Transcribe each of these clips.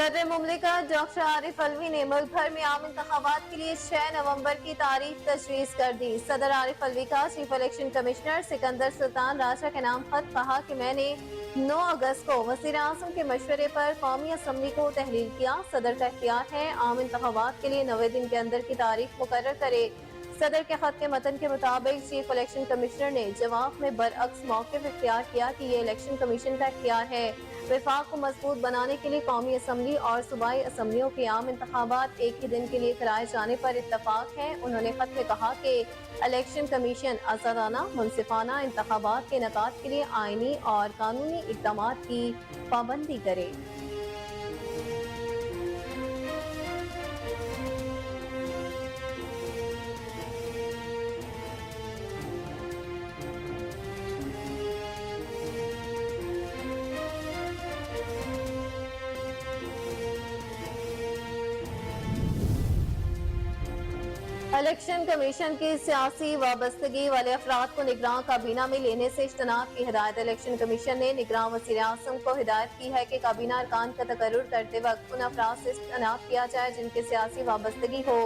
सदर मुमलिकत डॉक्टर आरिफ अलवी ने मुल्क भर में आम इंतखाबात के लिए 6 नवंबर की तारीख तजवीज़ कर दी। सदर आरिफ अलवी का chief election commissioner Sikandar Sultan Raja के नाम खत कहा कि मैंने 9 अगस्त को वज़ीर आज़म के मशवरे पर कौमी असम्बली को तहलील किया। सदर का इख्तियार है आम इंतखाबात के लिए 90 दिन के अंदर की तारीख मुकर्रर करे। सदर के खत के मतन के मुताबिक चीफ इलेक्शन कमिश्नर ने जवाब में बरअक्स मौक़िफ़ इख्तियार किया कि ये इलेक्शन कमीशन का इख्तियार है। वफाक को मजबूत बनाने के लिए कौमी असम्बली और सूबाई असम्बलियों के आम इंतखाबात एक ही दिन के लिए कराए जाने पर इत्तफाक है। उन्होंने खत में कहा कि इलेक्शन कमीशन आज़ादाना मुनसिफाना इंतखाबात के इनेकाद के लिए आईनी और कानूनी इक़दामात की पाबंदी करे। इलेक्शन कमीशन की सियासी वाबस्तगी वाले अफराद को निगरान काबीना में लेने से इज्तनाब की हिदायत। इलेक्शन कमीशन ने निगरान वज़ीर आज़म को हिदायत की है कि काबीना अरकान का तकर्रुर करते वक्त उन अफराद से इज्तनाब किया जाए जिनकी सियासी वाबस्तगी हो।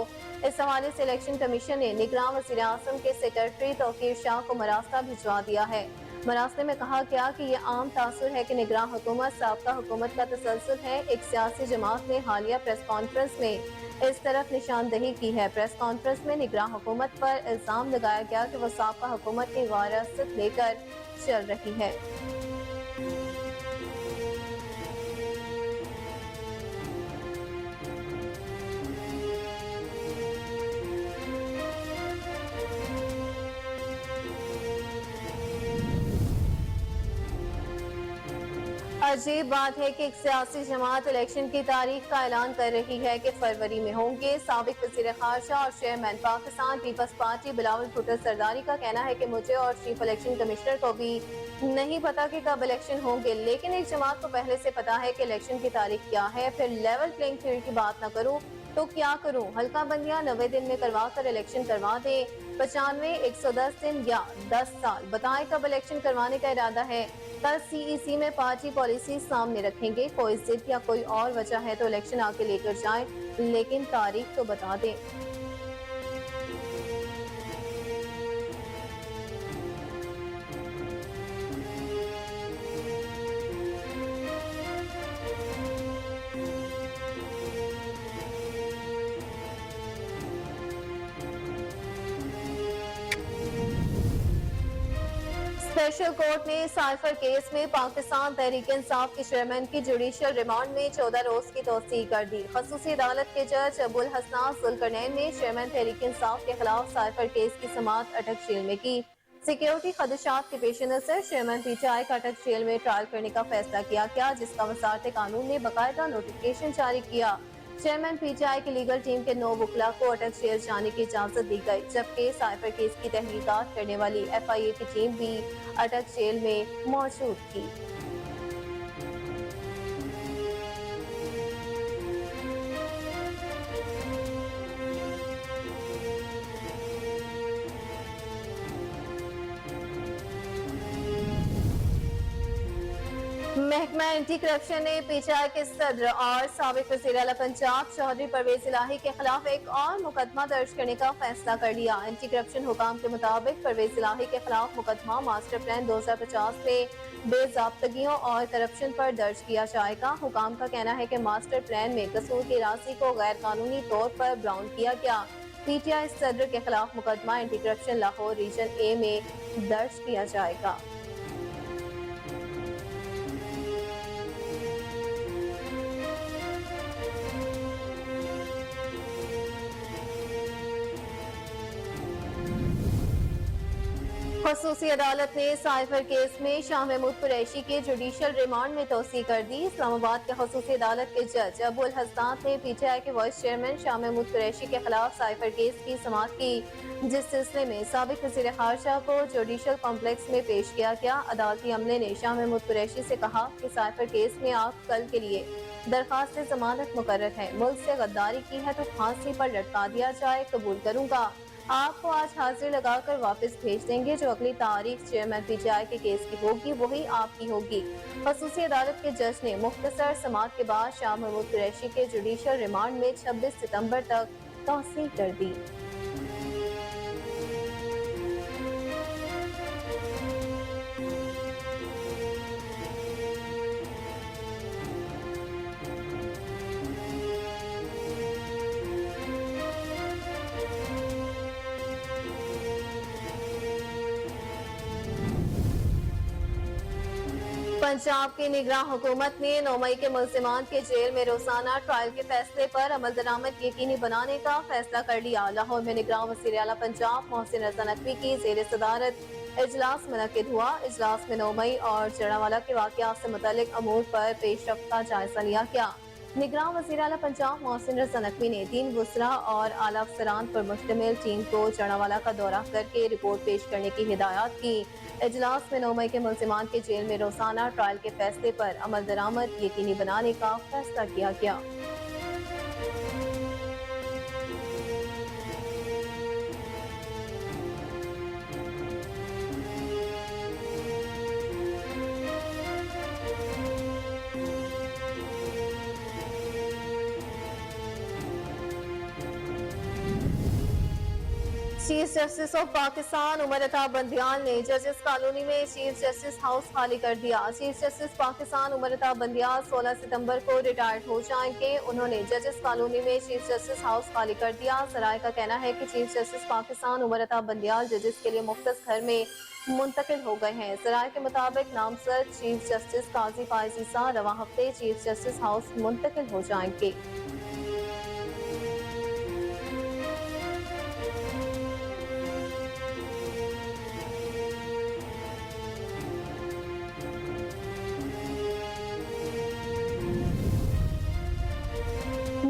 इस हवाले से इलेक्शन कमीशन ने निगरान वज़ीर आज़म के सेक्रेटरी तौकीर शाह को मरासला भिजवा दिया है। मरासले में कहा गया कि ये आम तासुर है कि निगरान हुकूमत साबका हुकूमत का तसलसल है। एक सियासी जमात ने हालिया प्रेस कॉन्फ्रेंस में इस तरफ निशानदही की है। प्रेस कॉन्फ्रेंस में निगरान हुकूमत पर इल्जाम लगाया गया कि वह साबका हुकूमत की वारसत लेकर चल रही है। अजीब बात है कि एक सियासी जमात इलेक्शन की तारीख का ऐलान कर रही है कि फरवरी में होंगे। साबिक वज़ीर ख़ारजा और chairman Pakistan Peoples Party Bilawal Bhutto Zardari का कहना है कि मुझे और चीफ इलेक्शन कमिश्नर को भी नहीं पता कि कब इलेक्शन होंगे, लेकिन एक जमात को पहले से पता है कि इलेक्शन की तारीख क्या है। फिर लेवल प्लेइंग फील्ड की बात न करूँ तो क्या करूँ? हल्का बंदियां 90 दिन में करवा कर इलेक्शन करवा दें, 95, 110 दिन या 10 साल, बताएं कब इलेक्शन करवाने का इरादा है। कल CEC में पार्टी पॉलिसी सामने रखेंगे। कोई जिद या कोई और वजह है तो इलेक्शन आके लेकर जाएं, लेकिन तारीख तो बता दें। स्पेशल कोर्ट ने साइफर केस में पाकिस्तान तहरीक इंसाफ के चेयरमैन की जुडिशियल रिमांड में 14 रोज की तौसीह कर दी। खसूसी अदालत के जज अबुल हसनान जुल्करनैन ने चेयरमैन तहरीक इंसाफ के खिलाफ साइफर केस की समाअत अटक जेल में की। सिक्योरिटी खदशात के पेश नजर चेयरमैन PTI का अटक जेल में ट्रायल करने का फैसला किया गया, जिसका वज़ारत कानून ने बाकायदा नोटिफिकेशन जारी किया। चेयरमैन PTI की लीगल टीम के 9 वकला को अटक जेल जाने की इजाजत दी गई, जबकि साइफर केस की तहकीकात करने वाली FIA की टीम भी अटक जेल में मौजूद थी। महकमा एंटी करप्शन ने PTI के सदर और साबिक वज़ीर आला पंजाब चौधरी परवेज इलाही के खिलाफ एक और मुकदमा दर्ज करने का फैसला कर लिया। एंटी करप्शन हुकाम के मुताबिक परवेज इलाही के खिलाफ मुकदमा मास्टर प्लान 2050 में बेज़ाब्तगियों और करप्शन पर दर्ज किया जाएगा। हुकाम का कहना है कि मास्टर प्लान में कसूर की राशि को गैर कानूनी तौर पर ब्राउन किया गया। PTI सदर के खिलाफ मुकदमा anti corruption Lahore region A में दर्ज किया जाएगा। खसूसी अदालत ने साइफर केस में शाह महमूद कुरैशी के जुडिशियल रिमांड में तौसीह कर दी। इस्लामाबाद के खसूसी अदालत के जज अबुल हसनान ने PTI के वाइस चेयरमैन शाह महमूद कुरैशी के खिलाफ साइफर केस की समाअत की, जिस सिलसिले में साबिक वज़ीर ख़ारजा को जुडिशियल कॉम्प्लेक्स में पेश किया गया। अदालती अमले ने शाह महमूद कुरैशी से कहा कि साइफर केस में आप कल के लिए दरखास्त जमानत मुकर्रर है। मुल्क से गद्दारी की है तो फांसी पर लटका दिया जाए, कबूल करूंगा। آپ کو آج حاضری لگا کر واپس بھیج دیں گے۔ جو اگلی تاریخ چیئرمین پی ٹی آئی کے کیس کی ہوگی وہی آپ کی ہوگی۔ خصوصی عدالت کے جج نے مختصر سماعت کے بعد شاہ محمود قریشی کے جوڈیشل ریمانڈ میں 26 ستمبر تک توسیع کر دی۔ پنجاب کی نگراں حکومت نے 9 مئی کے ملزمان کے جیل میں روزانہ ٹرائل کے فیصلے پر عمل درآمد یقینی بنانے کا فیصلہ کر لیا۔ لاہور میں نگراں وزیر اعلیٰ پنجاب محسن رضا نقوی کی زیر صدارت اجلاس منعقد ہوا۔ اجلاس میں 9 مئی اور جڑانوالہ کے واقعات سے متعلق امور پر پیش رفت کا جائزہ لیا گیا۔ نگراں وزیر اعلیٰ پنجاب محسن رضا نقوی نے 3 وزراء اور اعلیٰ افسران پر مشتمل ٹیم کو جڑانوالہ کا دورہ کر کے رپورٹ پیش کرنے کی ہدایات کی۔ اجلاس میں 9 مئی کے ملزمان کے جیل میں روزانہ ٹرائل کے فیصلے پر عمل درآمد یقینی بنانے کا فیصلہ کیا گیا۔ Chief justice of Pakistan Umar Ata Bandial نے ججز کالونی میں چیف جسٹس ہاؤس خالی کر دیا۔ چیف جسٹس پاکستان عمر عطا بندیال 16 ستمبر کو ریٹائرڈ ہو جائیں گے۔ انہوں نے ججز کالونی میں چیف جسٹس ہاؤس خالی کر دیا۔ ذرائع کا کہنا ہے کہ چیف جسٹس پاکستان عمر عطا بندیال ججز کے لیے مختص گھر میں منتقل ہو گئے ہیں۔ ذرائع کے مطابق نامزد چیف جسٹس قاضی فائز عیسیٰ رواں ہفتے چیف جسٹس ہاؤس منتقل ہو جائیں گے۔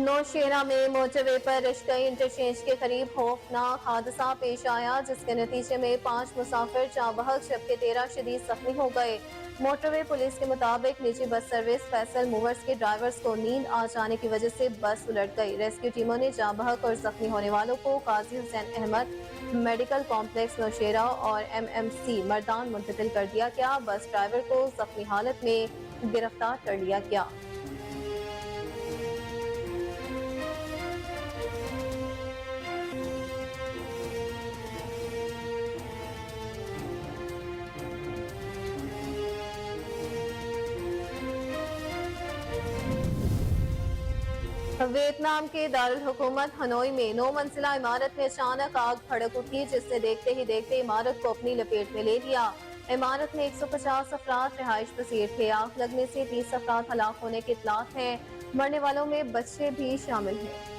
نوشیرہ میں موٹر وے پر رشکئی انٹرچینج کے قریب خوفناک حادثہ پیش آیا جس کے نتیجے میں 5 مسافر جاں بحق جبکہ 13 شدید زخمی ہو گئے۔ موٹر وے پولیس کے مطابق نجی بس سروس فیصل موورز کے ڈرائیورز کو نیند آ جانے کی وجہ سے بس الٹ گئی۔ ریسکیو ٹیموں نے جاں بحق اور زخمی ہونے والوں کو قاضی حسین احمد میڈیکل کمپلیکس نوشیرہ اور MMC مردان منتقل کر دیا گیا۔ بس ڈرائیور کو زخمی حالت میں گرفتار کر لیا گیا۔ ویتنام کے دارالحکومت ہنوئی میں 9 منزلہ عمارت میں اچانک آگ بھڑک اٹھی جس نے دیکھتے ہی دیکھتے عمارت کو اپنی لپیٹ میں لے لیا۔ عمارت میں 150 افراد رہائش پذیر تھے۔ آگ لگنے سے 30 افراد ہلاک ہونے کی اطلاعات ہیں۔ مرنے والوں میں بچے بھی شامل ہیں۔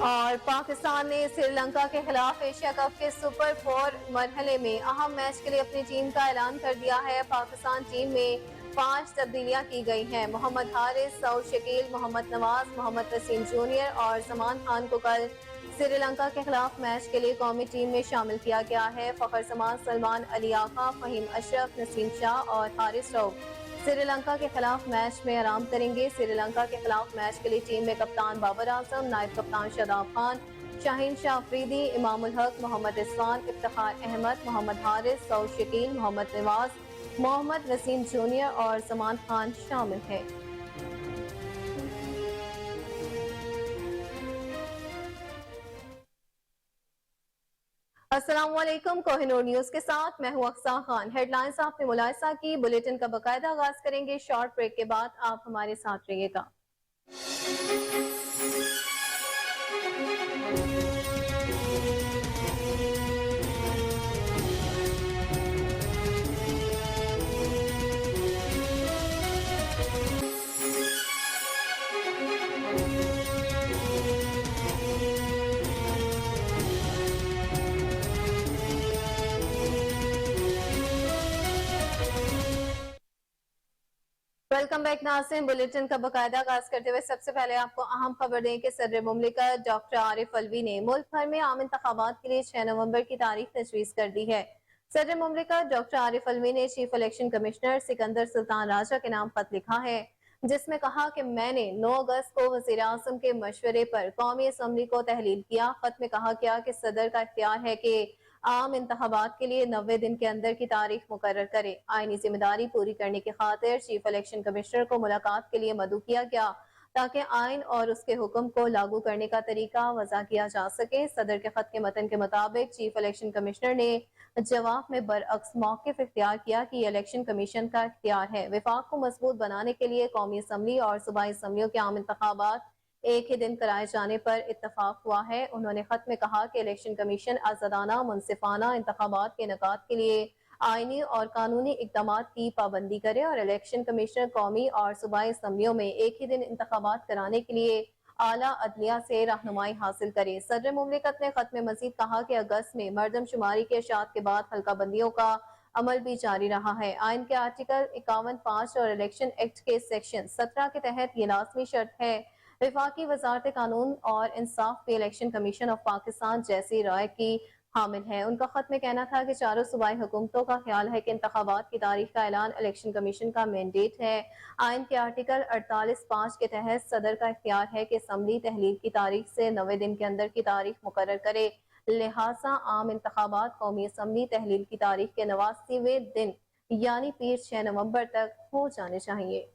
اور پاکستان نے سری لنکا کے خلاف ایشیا کپ کے سپر 4 مرحلے میں اہم میچ کے لیے اپنی ٹیم کا اعلان کر دیا ہے۔ پاکستان ٹیم میں 5 تبدیلیاں کی گئی ہیں۔ محمد حارث، سعود شکیل، محمد نواز، محمد وسیم جونیئر اور زمان خان کو کل سری لنکا کے خلاف میچ کے لیے قومی ٹیم میں شامل کیا گیا ہے۔ فخر زمان، سلمان علی آقا، فہیم اشرف، نسیم شاہ اور حارث رؤف سری لنکا کے خلاف میچ میں آرام کریں گے۔ سری لنکا کے خلاف میچ کے لیے ٹیم میں کپتان بابر اعظم، نائب کپتان شاداب خان، شاہین شاہ افریدی، امام الحق، محمد رضوان، افتخار احمد، محمد حارث، سعود شکیل، محمد نواز، محمد وسیم جونیئر اور زمان خان شامل ہیں۔ السلام علیکم، کوہ نور نیوز کے ساتھ میں ہوں اقصیٰ خان۔ ہیڈ لائنز آپ نے ملاحظہ کی، بلیٹن کا باقاعدہ آغاز کریں گے شارٹ بریک کے بعد، آپ ہمارے ساتھ رہیے گا۔ ویلکم بیک ناظرین، بلیٹن کا باقاعدہ آغاز کرتے ہوئے سب سے پہلے آپ کو اہم خبر دیں کہ صدر مملکت ڈاکٹر عارف الوی نے ملک بھر میں عام انتخابات کے لیے 6 نومبر کی تاریخ تجویز کر دی ہے۔ सदर मुमलिकत डॉक्टर आरिफ अलवी ने chief election commissioner Sikandar Sultan Raja के नाम खत लिखा है, जिसमें कहा कि मैंने 9 अगस्त को वज़ीर आज़म के मशवरे पर कौमी असम्बली को तहलील किया। खत में कहा गया कि सदर का इख्तियार है कि आम इंतखाबात के लिए 90 दिन के अंदर की तारीख मुकर्रर करे। आईनी जिम्मेदारी पूरी करने की खातिर चीफ इलेक्शन कमिश्नर को मुलाकात के लिए मदऊ किया गया, ताकि आइन और उसके हुक्म को लागू करने का तरीका वज़ा किया जा सके। सदर के खत के मतन के मुताबिक चीफ इलेक्शन कमिश्नर ने जवाब में बरअक्स मौक़िफ़ इख्तियार किया कि ये इलेक्शन कमीशन का इख्तियार है। विफाक को मजबूत बनाने के लिए कौमी असम्बली और सूबाई असम्बलियों के आम इंतखाबात एक ही दिन कराए जाने पर इत्तफाक हुआ है। उन्होंने खत में कहा कि इलेक्शन कमीशन आज़ादाना मुनसिफाना इंतखाबात के इनेकाद के लिए आईनी और कानूनी इकदामात की पाबंदी करे और इलेक्शन कमीशनर कौमी और सूबाई असम्बलियों में एक ही दिन इंतखाबात कराने के लिए आला अदलिया से रहनुमाई हासिल करे। सदर मुमलिकत ने खत में मजीद कहा कि अगस्त में मर्दमशुमारी के अशात के बाद हल्का बंदियों का अमल भी जारी रहा है। आइन के आर्टिकल 51(5) और इलेक्शन एक्ट के सेक्शन 17 के तहत ये लाजमी शर्त है। विफाकी वजारत कानून और इंसाफ भी इलेक्शन कमीशन ऑफ पाकिस्तान जैसी राय की हामिल है। उनका खत में कहना था कि चारों सूबाई हुकूमतों का ख्याल है कि इंतखाबात की तारीख का ऐलान इलेक्शन कमीशन का मैंडेट है। आइन के आर्टिकल 48(5) के तहत सदर का इख्तियार है कि असम्बली तहलील की तारीख से 90 दिन के अंदर की तारीख मुकर्रर करे। लिहाजा आम इंतखाबात कौमी असम्बली तहलील की तारीख के 89वें दिन यानी पीर 6 नवंबर तक हो जाने चाहिए।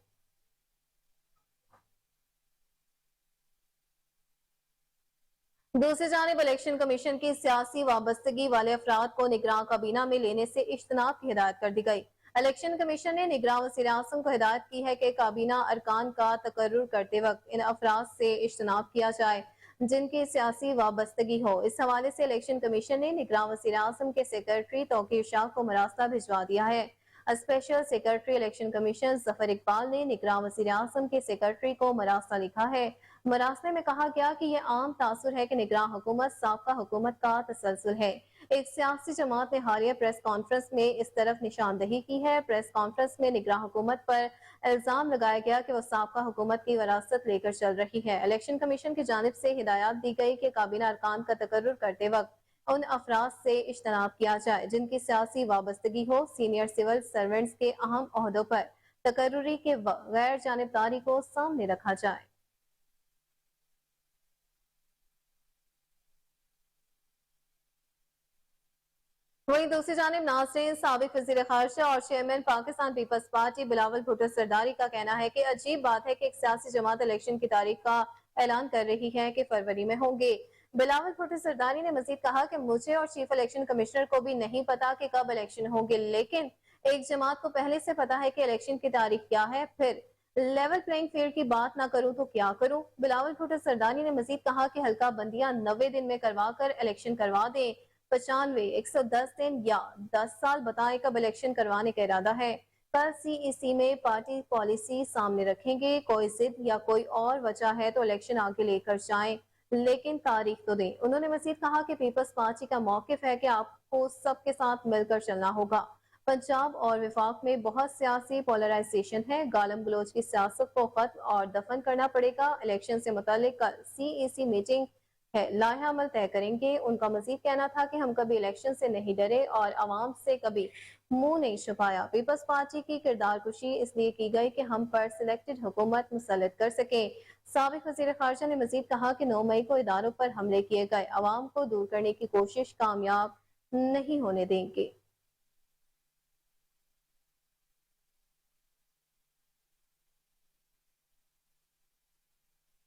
दूसरी जानिब इलेक्शन कमीशन की सियासी वाबस्तगी वाले अफराद को निगरान काबीना में लेने से इज्तनाब की हिदायत कर दी गई। इलेक्शन कमीशन ने निगरान वज़ीर आज़म को हिदायत की है कि काबीना अरकान का तकर्रुर करते वक्त इन अफराद से इज्तनाब किया जाए जिनकी सियासी वाबस्तगी हो। इस हवाले से इलेक्शन कमीशन ने निगरान वज़ीर आज़म के सेक्रेटरी तौकीर शाह को मरासला भिजवा दिया है। Special secretary election commission Zafar Iqbal ने निगरान वज़ीर आज़म के सेक्रेटरी को मरासला लिखा है। मरासले में कहा गया कि यह आम तासुर है कि निगरान हुकूमत साबका हुकूमत का तसलसल है। एक सियासी जमात ने हालिया प्रेस कॉन्फ्रेंस में इस तरफ निशानदही की है। प्रेस कॉन्फ्रेंस में निगरान हुकूमत पर इल्जाम लगाया गया कि वो साबका हुकूमत की वरासत लेकर चल रही है। इलेक्शन कमीशन की जानिब से हिदायत दी गई कि काबीना अरकान का तकर्रुर करते वक्त उन अफराद से इज्तनाब किया जाए जिनकी सियासी वाबस्तगी हो। सीनियर सिविल सर्वेंट्स के अहम ओहदों पर तकर्रुरी के गैर जानिबदारी को सामने रखा जाए। वहीं दूसरी जानिब नाज़रीन, साबिक वज़ीर ख़ारिजा और chairman Pakistan Peoples Party Bilawal Bhutto Zardari का कहना है कि अजीब बात है कि एक सियासी जमात इलेक्शन की तारीख का ऐलान कर रही है कि फरवरी में होंगे। बिलावल भुट्टो सरदारी ने मजीद कहा कि मुझे और चीफ इलेक्शन कमिश्नर को भी नहीं पता कि कब इलेक्शन होंगे, लेकिन एक जमात को पहले से पता है कि इलेक्शन की तारीख क्या है। फिर लेवल प्लेइंग फील्ड की बात ना करूं तो क्या करूं। बिलावल भुट्टो सरदारी ने मजीद कहा कि हल्का बंदियां 90 दिन में करवा कर इलेक्शन करवा दें। 95, 110 दिन या 10 साल बताएं कब इलेक्शन करवाने का इरादा है। कल सीईसी में पार्टी पॉलिसी सामने रखेंगे। कोई जिद या कोई और वजह है तो इलेक्शन आगे लेकर जाएं, लेकिन तारीख तो दें। उन्होंने मजीद कहा कि पीपल्स पार्टी का मौकिफ है कि आपको सबके साथ मिलकर चलना होगा। पंजाब और विफाक में बहुत सियासी पोलराइजेशन है। गालम गलोच की सियासत को खत्म और दफन करना पड़ेगा। इलेक्शन से मुतालिक कल सीईसी मीटिंग है, लाया अमल तय करेंगे। उनका मजीद कहना था कि हम कभी इलेक्शन से नहीं डरे और आवाम से कभी मुंह नहीं छुपाया। पीपल्स पार्टी की किरदार कुशी इसलिए की गई कि हम पर सिलेक्टेड हुकूमत मुसल्लत कर सके। साबिक वजीर खारजा ने मजीद कहा कि 9 मई को इदारों पर हमले किए गए, आवाम को दूर करने की कोशिश कामयाब नहीं होने देंगे।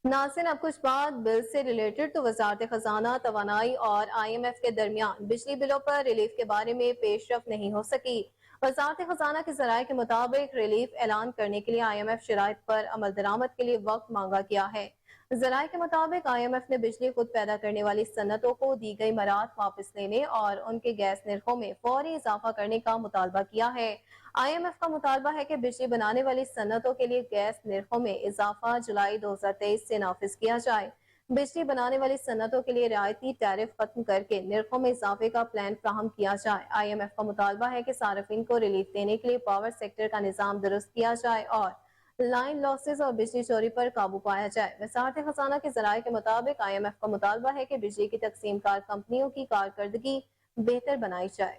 नाज़रीन, अब कुछ बात बिल से रिलेटेड। तो वजारत खजाना, तवानाई और IMF के दरमियान बिजली बिलों पर रिलीफ के बारे में पेशरफ नहीं हो सकी। वजारत खजाना के जराये के मुताबिक रिलीफ ऐलान करने के लिए IMF शराइत पर अमल दरामद के लिए वक्त मांगा गया है। जराये के मुताबिक IMF ने बिजली खुद पैदा करने वाली सन्नतों को दी गई मराहत वापस लेने और उनके गैस निर्खों में फौरी इजाफा करने का मुतालबा किया है। IMF का मुतालबा है कि बिजली बनाने वाली सन्नतों के लिए गैस निर्खों में इजाफा जुलाई 2023 से नाफिज किया जाए। बिजली बनाने वाली सन्नतों के लिए रियायती टैरिफ खत्म करके निर्खों में इजाफे का प्लान फ्राहम किया जाए। IMF का मुतालबा है कि सार्फिन को रिलीफ देने के लिए पावर सेक्टर का निजाम दुरुस्त किया जाए और लाइन लॉसेस और बिजली चोरी पर काबू पाया जाए। वजारत खजाना के जराये के मुताबिक IMF का मुतालबा है कि बिजली की तकसीम कार कंपनियों की कारकर्दगी बेहतर बनाई जाए।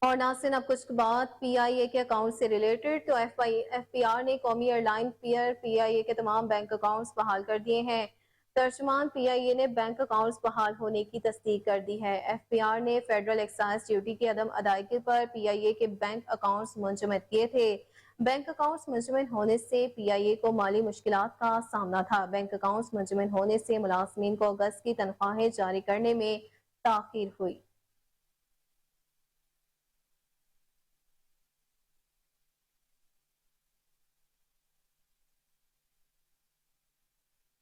اور नाज़रीन अब कुछ बात PIA के अकाउंट से रिलेटेड। तो FPR ने कौमी एयरलाइन पियर PIA के तमाम बैंक अकाउंट्स बहाल कर दिए हैं। तर्जुमान PIA ने बैंक अकाउंट्स बहाल होने की तस्दीक कर दी है। FPR ने फेडरल एक्साइज ड्यूटी की अदम अदायगी पर PIA के बैंक अकाउंट्स मुंजमद किए थे। बैंक अकाउंट्स मुंजमद होने से PIA को माली मुश्किलात का सामना था। बैंक अकाउंट्स मुंजमद होने से मुलाजमीन को अगस्त की तनख्वाहें जारी करने में ताखीर हुई।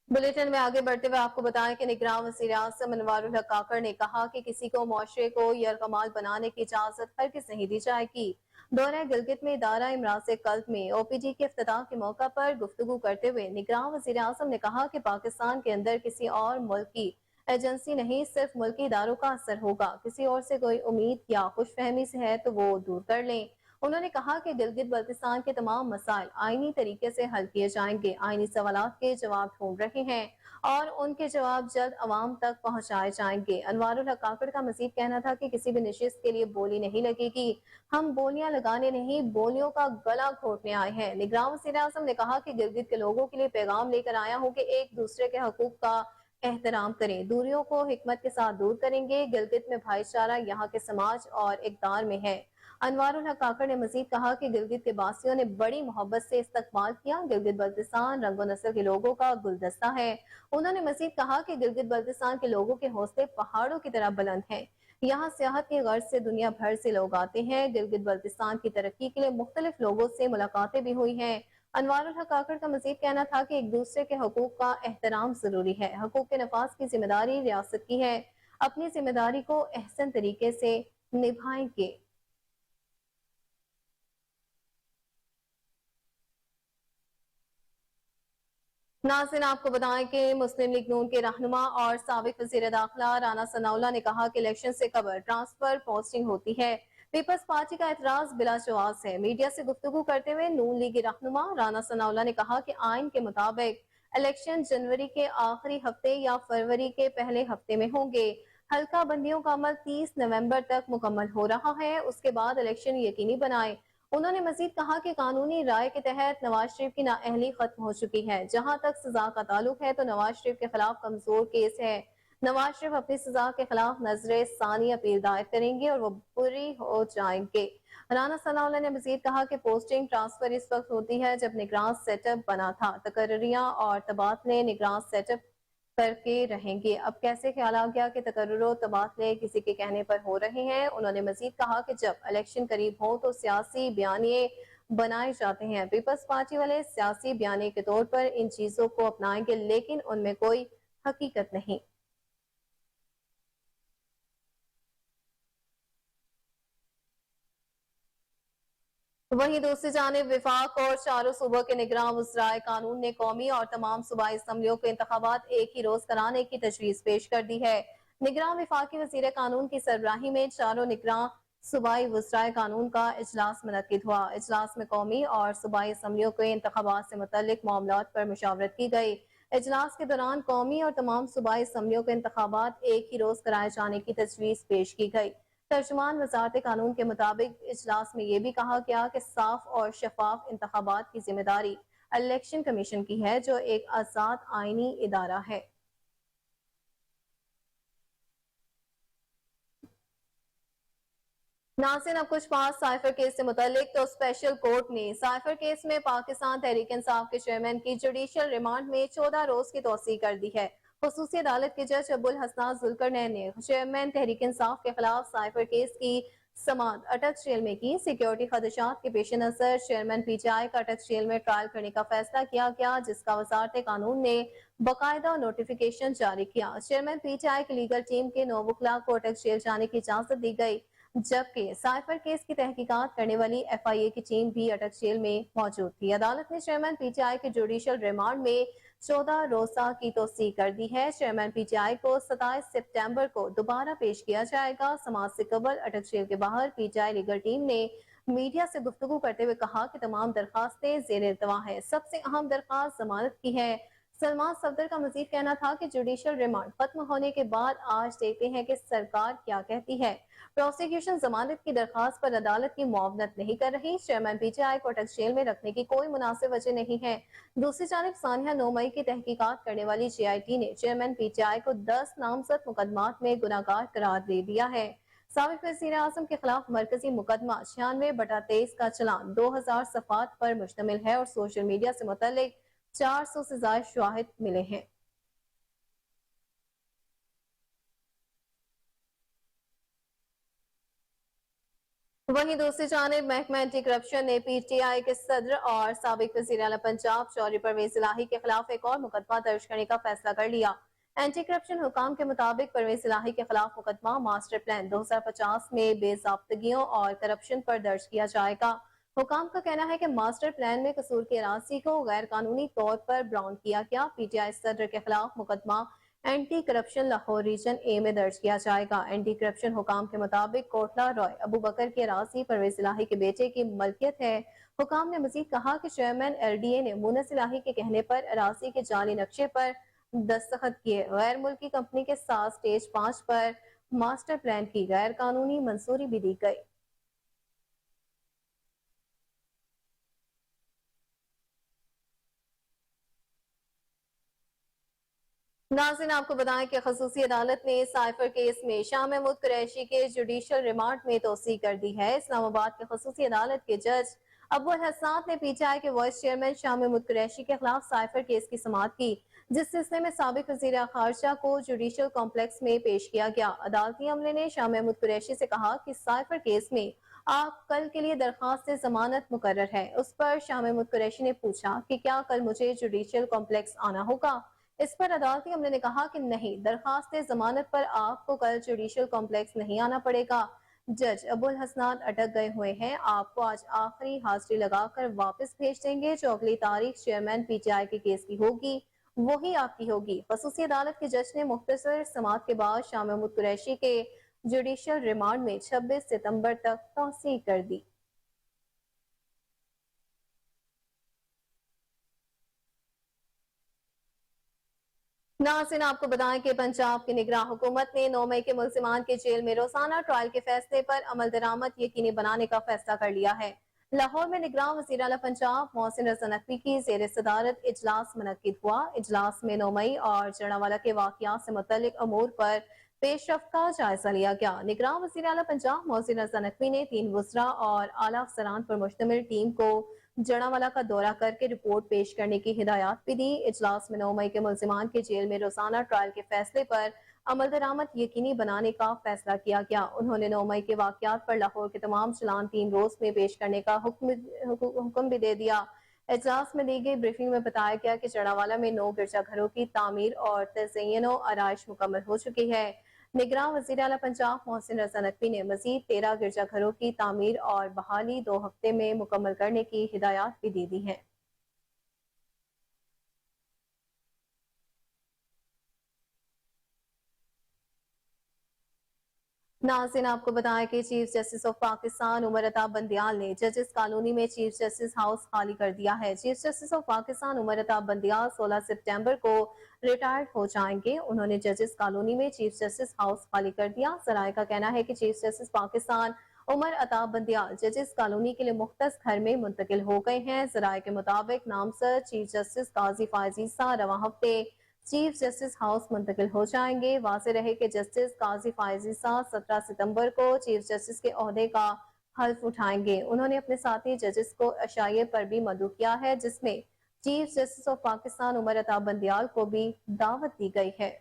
बुलेटिन में आगे बढ़ते हुए आपको बताएं कि निगरान वज़ीर-ए-आज़म अनवारुल हक काकड़ ने कहा कि किसी को मुआशरे को यरगमाल बनाने की इजाजत हरगिज़ नहीं दी जाएगी। दौरा गिलगित में इदारा इमराज़ कल्ब में OPD के इफ्तिताह के मौका पर गुफ्तगू करते हुए निगरान वज़ीर-ए-आज़म ने कहा कि पाकिस्तान के अंदर किसी और मुल्क की एजेंसी नहीं, सिर्फ मुल्की इदारों का असर होगा। किसी और से कोई उम्मीद या खुशफहमी से है तो वो दूर कर लें। उन्होंने कहा कि गिलगित बल्तिस्तान के तमाम मसाइल आईनी तरीके से हल किए जाएंगे। आईनी सवालात के जवाब ढूंढ रहे हैं और उनके जवाब जल्द अवाम तक पहुंचाए जाएंगे। अनवारुल हक काकड़ का मजीद कहना था कि किसी भी नशिस्त के लिए बोली नहीं लगेगी। हम बोलियां लगाने नहीं, बोलियों का गला घोटने आए हैं। निगरान वज़ीर-ए-आज़म ने कहा कि गिलगित के लोगों के लिए पैगाम लेकर आया हूं कि एक दूसरे के हकूक का एहतराम करें, दूरियों को हिकमत के साथ दूर करेंगे। गिलगित में भाईचारा यहाँ के समाज और इक़दार में है। अनवारुल हक काकड़ ने मजीद कहा कि गिलगित के बासियों ने बड़ी मोहब्बत से इस्तकबाल किया। गिलगित बल्तिस्तान रंगो नस्ल के लोगों का गुलदस्ता है। उन्होंने मजीद कहा कि गिलगित बल्तिस्तान के लोगों के हौसले पहाड़ों की तरह बुलंद हैं। यहाँ सियाहत की गर्ज से दुनिया भर से लोग आते हैं। गिलगित बल्तिस्तान की तरक्की के लिए मुख्तलिफ लोगों से मुलाकातें भी हुई हैं। अनवारुल हक काकड़ का मजीद कहना था कि एक दूसरे के हकूक का एहतराम जरूरी है। हकूक के नफाज की जिम्मेदारी रियासत की है। अपनी जिम्मेदारी को अहसन तरीके से निभाएंगे। नाज़रीन आपको बताएं कि मुस्लिम लीग नून के रहनुमा और साबिक वज़ीर दाखिला राना सनाउल्लाह ने कहा कि इलेक्शन से कबल ट्रांसफर पोस्टिंग होती है। पीपल्स पार्टी का एतराज बिला जवाब है। मीडिया से गुफ्तगू करते हुए नून लीगी रहनुमा राना सनाउल्लाह ने कहा कि आइन के मुताबिक इलेक्शन जनवरी के आखिरी हफ्ते या फरवरी के पहले हफ्ते में होंगे। हल्का बंदियों का अमल 30 नवंबर तक मुकम्मल हो रहा है। उसके बाद इलेक्शन यकीनी बनाए। उन्होंने मजीद कहा कि कानूनी राय के तहत नवाज शरीफ की नाअहली खत्म हो चुकी है। जहां तक सजा का ताल्लुक है तो नवाज शरीफ के खिलाफ कमजोर केस है। नवाज शरीफ अपनी सजा के खिलाफ नजर सानी अपील दायर करेंगे और वो पूरी हो जाएंगे। राना सनाउल्लाह ने मजीद कहा कि पोस्टिंग ट्रांसफर इस वक्त होती है जब निगरान सेटअप बना था। तकर्रियां और तबादले निगरान सेटअप करके रहेंगे। अब कैसे ख्याल आ गया कि तकर्रुर तबादले किसी के कहने पर हो रहे हैं। उन्होंने मजीद कहा कि जब इलेक्शन करीब हो तो सियासी बयानिए बनाए जाते हैं। पीपल्स पार्टी वाले सियासी बयानी के तौर पर इन चीजों को अपनाएंगे, लेकिन उनमें कोई हकीकत नहीं। वहीं दूसरी जानिब विफाक और चारों सूबों के निगरान वज़राए कानून ने कौमी और तमाम सूबाई असम्बलियों के इंतखाबात एक ही रोज कराने की तजवीज पेश कर दी है। निगरान विफाकी वज़ीर कानून की सरबराही में चारों निगरान सूबाई वज़राए कानून का इजलास मुनक्किद हुआ। इजलास में कौमी और सूबाई असम्बलियों के इंतखाबात से मुतल्लिक मामलात पर मुशावरत की गई। इजलास के दौरान कौमी और तमाम सूबाई असम्बलियों के इंतखाबात एक ही रोज कराए जाने की तजवीज पेश की गई। तर्जुमान वजारत कानून के मुताबिक इजलास में यह भी कहा गया कि साफ और शफाफ इंतखाबात की जिम्मेदारी इलेक्शन कमीशन की है, जो एक आजाद आईनी इदारा है। नाज़रीन अब कुछ बात साइफर केस से मुतालिक। तो स्पेशल कोर्ट ने साइफर केस में पाकिस्तान तहरीक इंसाफ के चेयरमैन की जुडिशियल रिमांड में 14 रोज की तौसीह कर दी है। खुसूसी अदालत के जज अबुल हसनात जुल्करनैन ने चेयरमैन तहरीक इंसाफ के खिलाफ साइफर केस की समाअत अटक जेल में की। सिक्योरिटी खदशात के पेश नजर चेयरमैन PTI का अटक जेल में ट्रायल करने का फैसला किया गया, जिसका वजारत कानून ने बाकायदा नोटिफिकेशन जारी किया। चेयरमैन PTI की लीगल टीम के 9 वकला को अटक जेल जाने की इजाजत दी गई, जबकि साइफर केस की तहकीकात करने वाली FIA की टीम भी अटक जेल में मौजूद थी। अदालत ने चेयरमैन PTI के जुडिशियल रिमांड में 14 रोजा की तौसीह कर दी है। चेयरमैन PTI को 27 सितंबर को दोबारा पेश किया जाएगा। समाज से कबल अटक जेल के बाहर PTI लीगल टीम ने मीडिया से गुफ्तगू करते हुए कहा कि तमाम दरखास्तें जेर इल्तवा है। सबसे अहम दरखास्त जमानत की है। सलमान सफदर का मजीद कहना था कि जुडिशल रिमांड खत्म होने के बाद आज देखते हैं कि सरकार क्या कहती है। प्रोसिक्यूशन जमानत की दरखास्त पर अदालत की मुआवनत नहीं कर रही। चेयरमैन पीटीआई को अटक जेल में रखने की कोई मुनासिब वजह नहीं है। दूसरी जानब सानिया 9 मई की तहकीकात करने वाली JIT ने चेयरमैन पीटीआई को 10 नामजद मुकदमात में गुनाहगार करार दे दिया है। साबिक वज़ीर आज़म के खिलाफ मरकजी मुकदमा 96/23 का चलान 2000 सफात पर मुश्तमिल है और सोशल मीडिया से मुतल्लिक 400 से ज्यादा शवाहिद मिले हैं। वहीं दूसरी जानिब महकमा एंटी करप्शन ने PTI के सदर और साबिक वज़ीर आला पंजाब चौधरी परवेज इलाही के खिलाफ एक और मुकदमा दर्ज करने का फैसला कर लिया। एंटी करप्शन हुकाम के मुताबिक परवेज इलाही के खिलाफ मुकदमा मास्टर प्लान 2050 में बेजाब्तगियों और करप्शन पर दर्ज किया जाएगा। हुकाम का कहना है कि मास्टर प्लान में कसूर की राशि को गैर कानूनी तौर पर ब्राउन किया गया। PTI सदर के खिलाफ मुकदमा एंटी करप्शन लाहौर रीजन ए में दर्ज किया जाएगा। एंटी करप्शन हुकाम के मुताबिक कोटला रॉय अबू बकर की अराजी परवेज इलाही के बेटे की मलकियत है। हुकाम ने मजीद कहा कि चेयरमैन LDA ने मुनस इलाही के कहने पर अराजी के जाली नक्शे पर दस्तखत किए। गैर मुल्की कंपनी के साथ स्टेज 5 पर मास्टर प्लान की गैर कानूनी मंजूरी भी दी गई। नाज़रीन आपको बताएं कि खसूसी अदालत ने साइफर केस में शाह महमूद कुरैशी के जुडिशल रिमांड में तोसी कर दी है। इस्लामाबाद के खसूसी अदालत के जज अब्बुल हसन ने PTI के वाइस चेयरमैन शाह महमूद कुरैशी के खिलाफ साइफर केस की समाअत की, जिस सिलसिले में साबिक वज़ीर खारजा को जुडिशल कॉम्प्लेक्स में पेश किया गया। अदालती अमले ने शाह महमूद कुरैशी से कहा कि साइफर केस में आप कल के लिए दरखास्त जमानत मुकर्रर है। उस पर शाह महमूद कुरैशी ने पूछा कि क्या कल मुझे जुडिशल कॉम्प्लेक्स आना होगा। इस पर अदालती अमले ने कहा कि नहीं, दरखास्त जमानत पर आपको कल जुडिशल कॉम्प्लेक्स नहीं आना पड़ेगा। जज अबुल हसनात अटक गए हुए हैं, आपको आज आखिरी हाजिरी लगाकर वापस भेज देंगे। जो अगली तारीख चेयरमैन PTI के केस की होगी वही आपकी होगी। खसूसी अदालत के जज ने मुख्तसर समाअत के बाद शाह महमूद कुरैशी के जुडिशल रिमांड में 26 सितंबर तक तौसीह कर दी। नाज़रीन आपको बताएं कि पंजाब की निगरान हुकूमत ने 9 मई के मुल्जिमान के जेल में रोजाना ट्रायल के फैसले पर अमल दरामद यकीनी बनाने का फैसला कर लिया है। लाहौर में निगरान वज़ीर आला पंजाब मोहसिन रज़ा नकवी की ज़ेर सदारत इजलास मुनक्किद हुआ। इजलास में 9 मई और जड़ावाला के वाक़यात से मुतल्लिक अमूर पर पेशरफ्त का जायजा लिया गया। निगरान वज़ीर आला पंजाब मोहसिन रज़ा नकवी ने 3 वज़रा और आला अफसरान पर मुश्तमिल टीम को जड़ावाला का दौरा करके रिपोर्ट पेश करने की हिदायत भी दी। इजलास में 9 मई के मुल्जिमान के जेल में रोजाना ट्रायल के फैसले पर अमल दरामद यकीनी बनाने का फैसला किया गया। उन्होंने 9 मई के वाकयात पर लाहौर के तमाम चलान 3 रोज में पेश करने का हुक्म भी दे दिया। इजलास में दी गई ब्रीफिंग में बताया गया कि जड़ावाला में 9 गिरजाघरों की तामीर और तज़य्युन व आराइश मुकम्मल हो चुकी है। निगरान वज़ीर आला पंजाब मोहसिन रज़ा नकवी ने मजीद 13 गिरजाघरों की तामीर और बहाली 2 हफ्ते में मुकम्मल करने की हिदायत भी दे दी है। नाज़रीन आपको बताएं कि chief justice of Pakistan Umar Ata Bandial ने जजेस कॉलोनी में चीफ जस्टिस हाउस खाली कर दिया है। Chief justice of Pakistan Umar Ata Bandial 16 सितंबर को रिटायर्ड हो जाएंगे। उन्होंने जजेस कॉलोनी में चीफ जस्टिस हाउस खाली कर दिया। जराये का कहना है कि चीफ जस्टिस पाकिस्तान उमर अता बंदियाल जजेस कॉलोनी के लिए मुख्तस घर में मुंतकिल हो गए हैं। जराये के मुताबिक नामजद चीफ जस्टिस काजी फायज ईसा रवां हफ्ते चीफ जस्टिस हाउस मुंतकिल हो जाएंगे। वाज़े रहे कि जस्टिस काजी फायज ईसा 17 सितंबर को चीफ जस्टिस के ओहदे का हल्फ उठाएंगे। उन्होंने अपने साथी जजेस को अशाये पर भी मदऊ किया है, जिसमें chief justice of Pakistan Umar Ata Bandial को भी दावत दी गई है।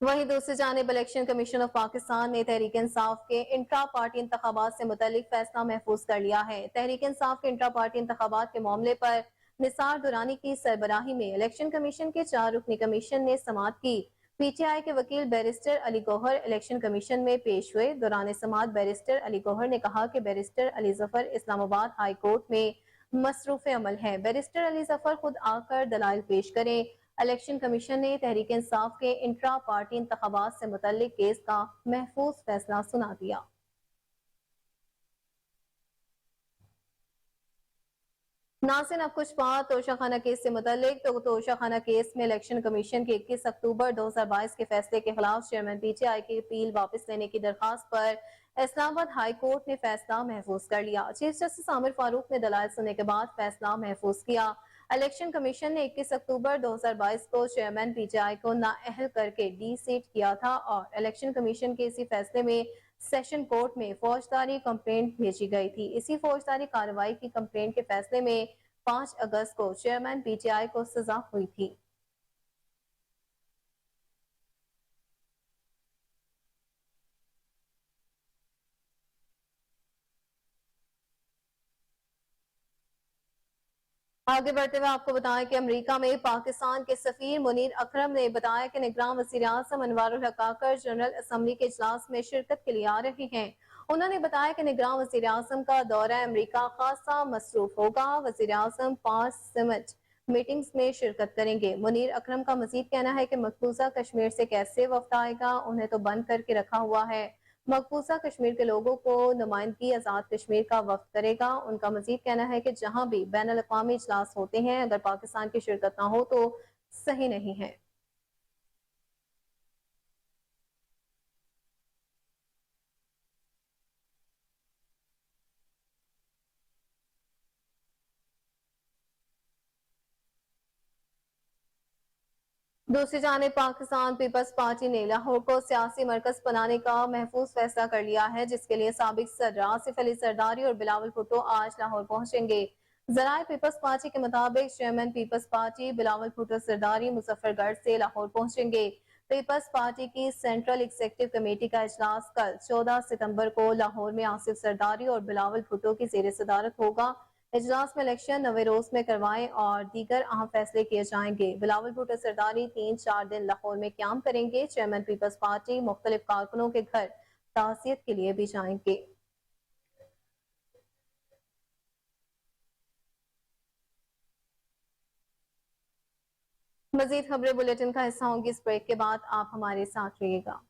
वहीं दूसरी जानिब इलेक्शन कमीशन ऑफ पाकिस्तान ने तहरीक इंसाफ के इंट्रा पार्टी इंतखाबात से मुतल्लिक फैसला महफूज कर लिया है। तहरीक इंसाफ के इंट्रा पार्टी इंतखाबात के मामले पर निसार दुरानी की सरबराही में इलेक्शन कमीशन के 4 रुकनी कमीशन ने समाअत की। PTI के वकील barrister Ali Gohar election commission में पेश हुए। दौरान समाअत बैरिस्टर अली गौहर ने कहा कि barrister Ali Zafar Islamabad high court में मसरूफ अमल है। बैरिस्टर अली जफर खुद आकर दलाइल पेश करें। इलेक्शन कमीशन ने तहरीक इंसाफ के इंट्रा पार्टी इंतखाबात से मुतल्लिक केस का महफूज फैसला सुना दिया। नाज़रीन, अब कुछ बात तोशाखाना केस से मुतालिक। तो तोशाखाना केस में इलेक्शन कमीशन के 21 अक्टूबर 2022 के फैसले के खिलाफ चेयरमैन पीटीआई की अपील वापस लेने की दरखास्त पर इस्लामाबाद हाई कोर्ट ने फैसला महफूज कर लिया। चीफ जस्टिस आमिर फारूक ने दलाल सुनने के बाद फैसला महफूज किया। इलेक्शन कमीशन ने 21 अक्टूबर 2022 को चेयरमैन पीटीआई को नाअहल करके डी सीट किया था और इलेक्शन कमीशन के इसी फैसले में सेशन कोर्ट में फौजदारी कंप्लेंट भेजी गई थी। इसी फौजदारी कार्रवाई की कंप्लेंट के फैसले में 5 अगस्त को चेयरमैन पीटीआई को सजा हुई थी। आगे बढ़ते हुए आपको बताएं कि अमेरिका में पाकिस्तान के सफीर मुनीर अकरम ने बताया कि निगरान वज़ीर आज़म अनवारुल हक आकर जनरल असम्बली के इजलास में शिरकत के लिए आ रहे हैं। उन्होंने बताया कि निगरान वज़ीर आज़म का दौरा अमेरिका खासा मसरूफ होगा। वज़ीर आज़म 5 समिट मीटिंग्स में शिरकत करेंगे। मुनीर अकरम का मजीद कहना है कि मकबूजा कश्मीर से कैसे वफ्द आएगा, उन्हें तो बंद करके रखा हुआ है। मकबूजा कश्मीर के लोगों को नुमाइंदगी आजाद कश्मीर का वफ्द करेगा। उनका मजीद कहना है कि जहां भी बैन अल-अक़वामी इजलास होते हैं, अगर पाकिस्तान की शिरकत ना हो तो सही नहीं है। दूसरी जानिब पाकिस्तान पीपल्स पार्टी ने लाहौर को सियासी मरकज बनाने का महफूज फैसला कर लिया है, जिसके लिए साबिक सदर आसिफ अली सरदारी और बिलावल भुट्टो आज लाहौर पहुंचेंगे। जराए पीपल्स पार्टी के मुताबिक chairman Peoples Party Bilawal Bhutto Zardari Muzaffargarh से लाहौर पहुंचेंगे। पीपल्स पार्टी की सेंट्रल एग्जीक्यूटिव कमेटी का इजलास कल 14 सितंबर को लाहौर में आसिफ सरदारी और बिलावल भुट्टो की जेर सदारत होगा। इजलास में इलेक्शन नवे रोज में करवाएं और दीगर अहम फैसले किए जाएंगे। बिलावल भुट्टो सरदारी 3-4 दिन लाहौर में क्याम करेंगे। चेयरमैन पीपल्स पार्टी मुख्तलिफ कारकुनों के घर ताज़ियत के लिए भी जाएंगे। मजीद खबरें बुलेटिन का हिस्सा होंगी। इस ब्रेक के बाद आप हमारे साथ रहिएगा।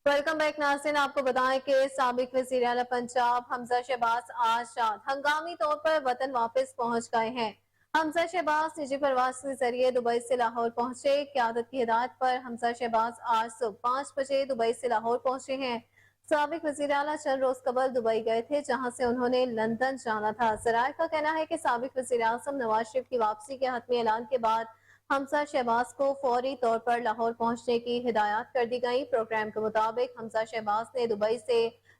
वेलकम बैक नाज़रीन, आपको बताएं कि साबिक वज़ीर आला पंजाब हमजा शहबाज आज रात हंगामी तौर पर वतन वापस पहुंच गए हैं। हमजा शहबाज निजी परवाज के जरिए दुबई से लाहौर पहुंचे। क़यादत की हिदायत पर हमजा शहबाज आज सुबह 5 बजे दुबई से लाहौर पहुंचे हैं। साबिक वज़ीर आला चंद रोज कबल दुबई गए थे, जहां से उन्होंने लंदन जाना था। जराये का कहना है कि साबिक वज़ीर आज़म नवाज शरीफ की वापसी के हतमी ऐलान के बाद हमजा शहबाज को फौरी तौर पर लाहौर पहुंचने की हिदायत कर दी गई। प्रोग्राम के मुताबिक हमजा शहबाज ने दुबई से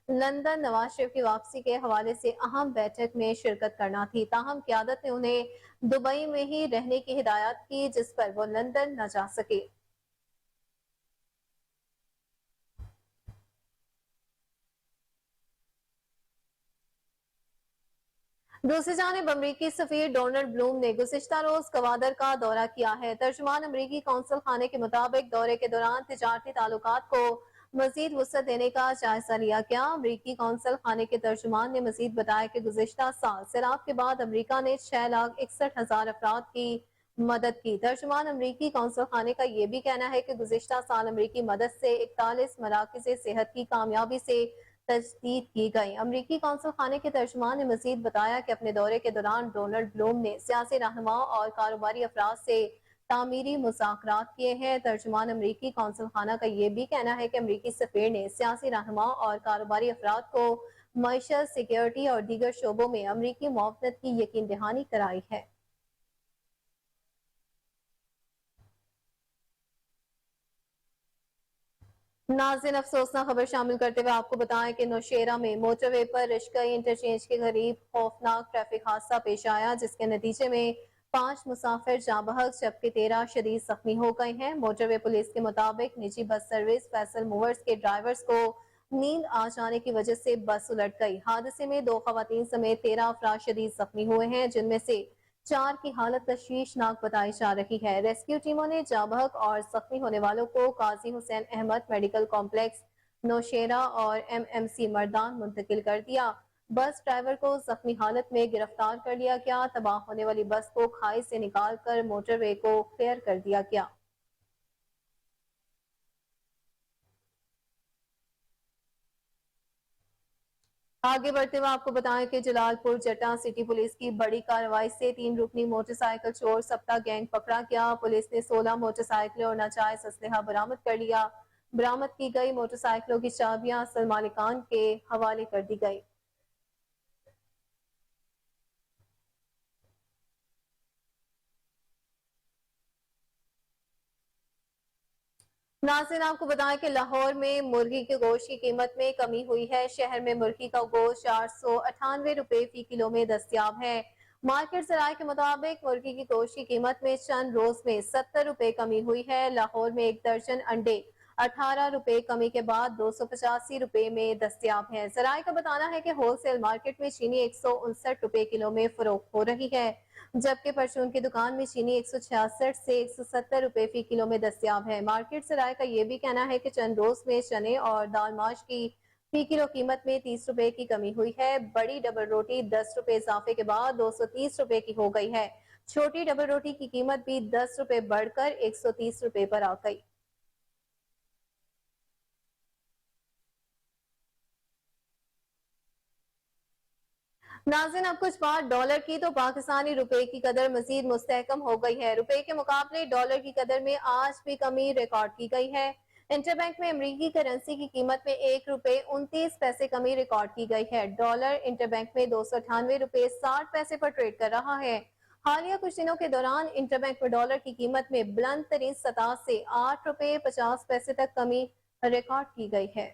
लंदन नवाज शरीफ की वापसी के हवाले से अहम बैठक में शिरकत करना थी, ताहम क़यादत ने उन्हें दुबई में ही रहने की हिदायत की, जिस पर वो लंदन न जा सके। दूसरी जानिब अमरीकी सफीर डोनाल्ड ब्लूम ने गुज़िश्ता रोज गवादर का दौरा किया है। तर्जुमान अमरीकी कौंसल खाने के मुताबिक दौरे के दौरान तिजारती ताल्लुकात को मजीद वुसअत देने का जायजा लिया गया। अमरीकी कौंसल खाने के तर्जुमान ने मजीद बताया कि गुज़िश्ता साल सैलाब के बाद अमरीका ने 6,61,000 अफराद की मदद की। तर्जुमान अमरीकी कौंसल खाने का यह भी कहना है कि गुज़िश्ता साल अमरीकी मदद से 41 मराकज़ सेहत की कामयाबी से तजदीद की गई। अमरीकी कौंसल खाने के तर्जुमान ने मजीद बताया कि अपने दौरे के दौरान डोनाल्ड ब्लूम ने सियासी रहनुमाओं और कारोबारी अफराद से तामीरी मुज़ाकरात किए हैं। तर्जुमान अमरीकी कौंसल खाना का यह भी कहना है कि अमरीकी सफीर ने सियासी रहनुमाओं और कारोबारी अफराद को मईशत, सिक्योरिटी और दीगर शोबों में अमरीकी मुआवनत की यकीन दहानी कराई है। नाज़रीन, अफसोसनाक खबर शामिल करते हुए आपको बताएं कि नौशेरा में मोटरवे पर रिश्कई इंटरचेंज के करीब खौफनाक ट्रैफिक हादसा पेश आया, जिसके नतीजे में 5 मुसाफिर जाँ बहक जबकि 13 शदीद जख्मी हो गए हैं। मोटरवे पुलिस के मुताबिक निजी बस सर्विस फैसल मूवर्स के ड्राइवर्स को नींद आ जाने की वजह से बस उलट गई। हादसे में 2 खवातीन समेत 13 अफराद शदीद जख्मी हुए हैं, जिनमें से 4 کی حالت تشویشناک بتائی جا رہی ہے۔ ریسکیو ٹیموں نے جاں بحق اور زخمی ہونے والوں کو قاضی حسین احمد میڈیکل کمپلیکس نوشیرہ اور MMC مردان منتقل کر دیا۔ بس ڈرائیور کو زخمی حالت میں گرفتار کر لیا گیا۔ تباہ ہونے والی بس کو کھائی سے نکال کر موٹر وے کو کلیئر کر دیا گیا۔ آگے بڑھتے ہوئے آپ کو بتائیں کہ جلال پور جٹا سٹی پولیس کی بڑی کارروائی سے 3 رکنی موٹر سائیکل چور سپتا گینگ پکڑا گیا۔ پولیس نے 16 موٹر سائیکلوں اور ناجائز اسلحہ برآمد کر لیا۔ برآمد کی گئی موٹر سائیکلوں کی چابیاں اصل مالکان کے حوالے کر دی گئی۔ ناظرین آپ کو بتائیں کہ لاہور میں مرغی کے گوشت کی قیمت میں کمی ہوئی ہے۔ شہر میں مرغی کا گوشت 498 روپے فی کلو میں دستیاب ہے۔ مارکیٹ سرائے کے مطابق مرغی کی گوشت کی قیمت میں چند روز میں 70 روپے کمی ہوئی ہے۔ لاہور میں 1 درجن انڈے 18 روپے کمی کے بعد 285 روپے میں دستیاب ہے۔ ذرائع کا بتانا ہے کہ ہول سیل مارکیٹ میں چینی 159 روپے کلو میں فروخت ہو رہی ہے، جبکہ پرچون کی دکان میں چینی 166 سے 170 روپے فی کلو میں دستیاب ہے۔ مارکیٹ سرائے کا یہ بھی کہنا ہے کہ چند روز میں چنے اور دال ماش کی فی کلو قیمت میں 30 روپے کی کمی ہوئی ہے۔ بڑی ڈبل روٹی 10 روپے اضافے کے بعد 230 روپے کی ہو گئی ہے۔ چھوٹی ڈبل روٹی کی قیمت بھی 10 روپے بڑھ کر 130 روپے پر آ گئی۔ ناظرین اب کچھ بات ڈالر کی تو پاکستانی روپے کی قدر مزید مستحکم ہو گئی ہے۔ روپے کے مقابلے ڈالر کی قدر میں آج بھی کمی ریکارڈ کی گئی ہے۔ انٹر بینک میں امریکی کرنسی کی قیمت میں 1 روپے 29 پیسے کمی ریکارڈ کی گئی ہے۔ ڈالر انٹر بینک میں 298 روپے 60 پیسے پر ٹریڈ کر رہا ہے۔ حالیہ کچھ دنوں کے دوران انٹر بینک میں ڈالر کی قیمت میں بلند ترین سطح سے 8 روپے 50 پیسے تک کمی ریکارڈ کی گئی ہے۔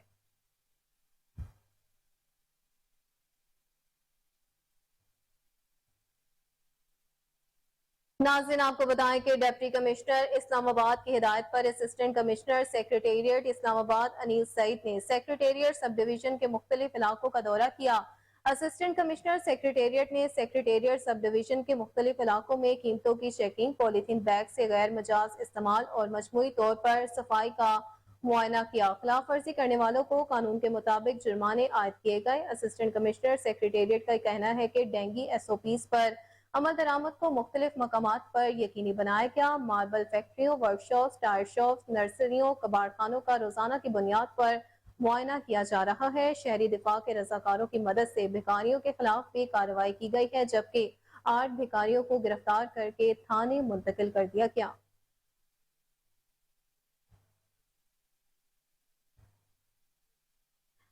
ناظرین آپ کو بتائیں کہ ڈپٹی کمشنر اسلام آباد کی ہدایت پر اسسٹنٹ کمشنر سیکریٹریٹ اسلام آباد انیل سعید نے سیکریٹریٹ سب ڈویژن کے مختلف علاقوں کا دورہ کیا۔ اسسٹنٹ کمشنر سیکریٹریٹ نے سیکریٹریٹ سب ڈویژن کے مختلف علاقوں میں قیمتوں کی چیکنگ، پولیتھین بیگ سے غیر مجاز استعمال اور مجموعی طور پر صفائی کا معائنہ کیا۔ خلاف ورزی کرنے والوں کو قانون کے مطابق جرمانے عائد کیے گئے۔ اسسٹنٹ کمشنر سیکریٹریٹ کا کہنا ہے کہ ڈینگی SOPs پر عمل درآمد کو مختلف مقامات پر یقینی بنایا گیا۔ ماربل فیکٹریوں، ورک شاپس، ٹائر شاپس، نرسریوں، کباڑخانوں کا روزانہ کی بنیاد پر معائنہ کیا جا رہا ہے۔ شہری دفاع کے رضاکاروں کی مدد سے بھکاریوں کے خلاف بھی کارروائی کی گئی ہے، جبکہ 8 بھکاریوں کو گرفتار کر کے تھانے منتقل کر دیا گیا۔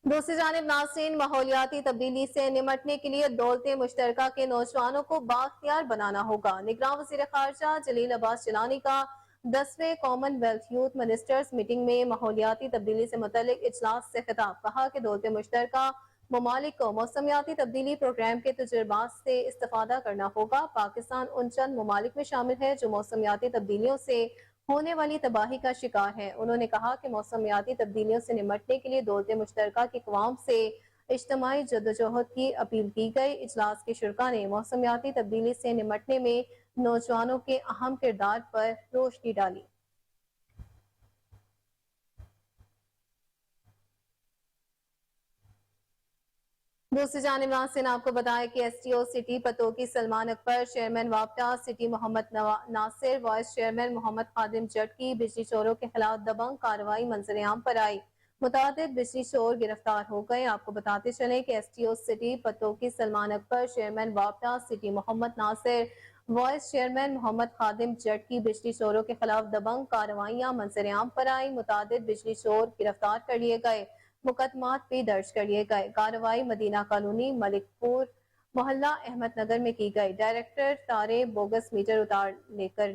دوسری جانب ناظرین ماحولیاتی تبدیلی سے نمٹنے کے لیے دولت مشترکہ کے نوجوانوں کو بااختیار بنانا ہوگا۔ نگراں وزیر خارجہ جلیل عباس جیلانی کا 10ویں Commonwealth youth ministers meeting میں ماحولیاتی تبدیلی سے متعلق اجلاس سے خطاب۔ کہا کہ دولت مشترکہ ممالک کو موسمیاتی تبدیلی پروگرام کے تجربات سے استفادہ کرنا ہوگا۔ پاکستان ان چند ممالک میں شامل ہے جو موسمیاتی تبدیلیوں سے ہونے والی تباہی کا شکار ہے۔ انہوں نے کہا کہ موسمیاتی تبدیلیوں سے نمٹنے کے لیے دولت مشترکہ کی اقوام سے اجتماعی جدوجہد کی اپیل کی گئی۔ اجلاس کے شرکاء نے موسمیاتی تبدیلی سے نمٹنے میں نوجوانوں کے اہم کردار پر روشنی ڈالی۔ دوسری جانب ناظرین آپ کو بتائیں کہ STO سٹی پتوکی سلمان اکبر، چیئرمین وابٹا سٹی محمد ناصر، وائس چیئرمین محمد خادم جٹ کی بجلی چوروں کے خلاف دبنگ کارروائی منظر عام پر آئی۔ متعدد بجلی چور گرفتار ہو گئے۔ آپ کو بتاتے چلیں کہ STO سٹی پتوکی سلمان اکبر، چیئرمین وابٹا سٹی محمد ناصر، وائس چیئرمین محمد خادم جٹ کی بجلی چوروں کے خلاف دبنگ کارروائیاں منظر عام پر آئی۔ متعدد بجلی چور گرفتار کر لیے گئے، مقدمات بھی درج کر لیے گئے۔ کارروائی مدینہ کالونی، ملک پور محلہ احمد نگر میں کی گئی۔ ڈائریکٹر تارے بوگس میٹر اتار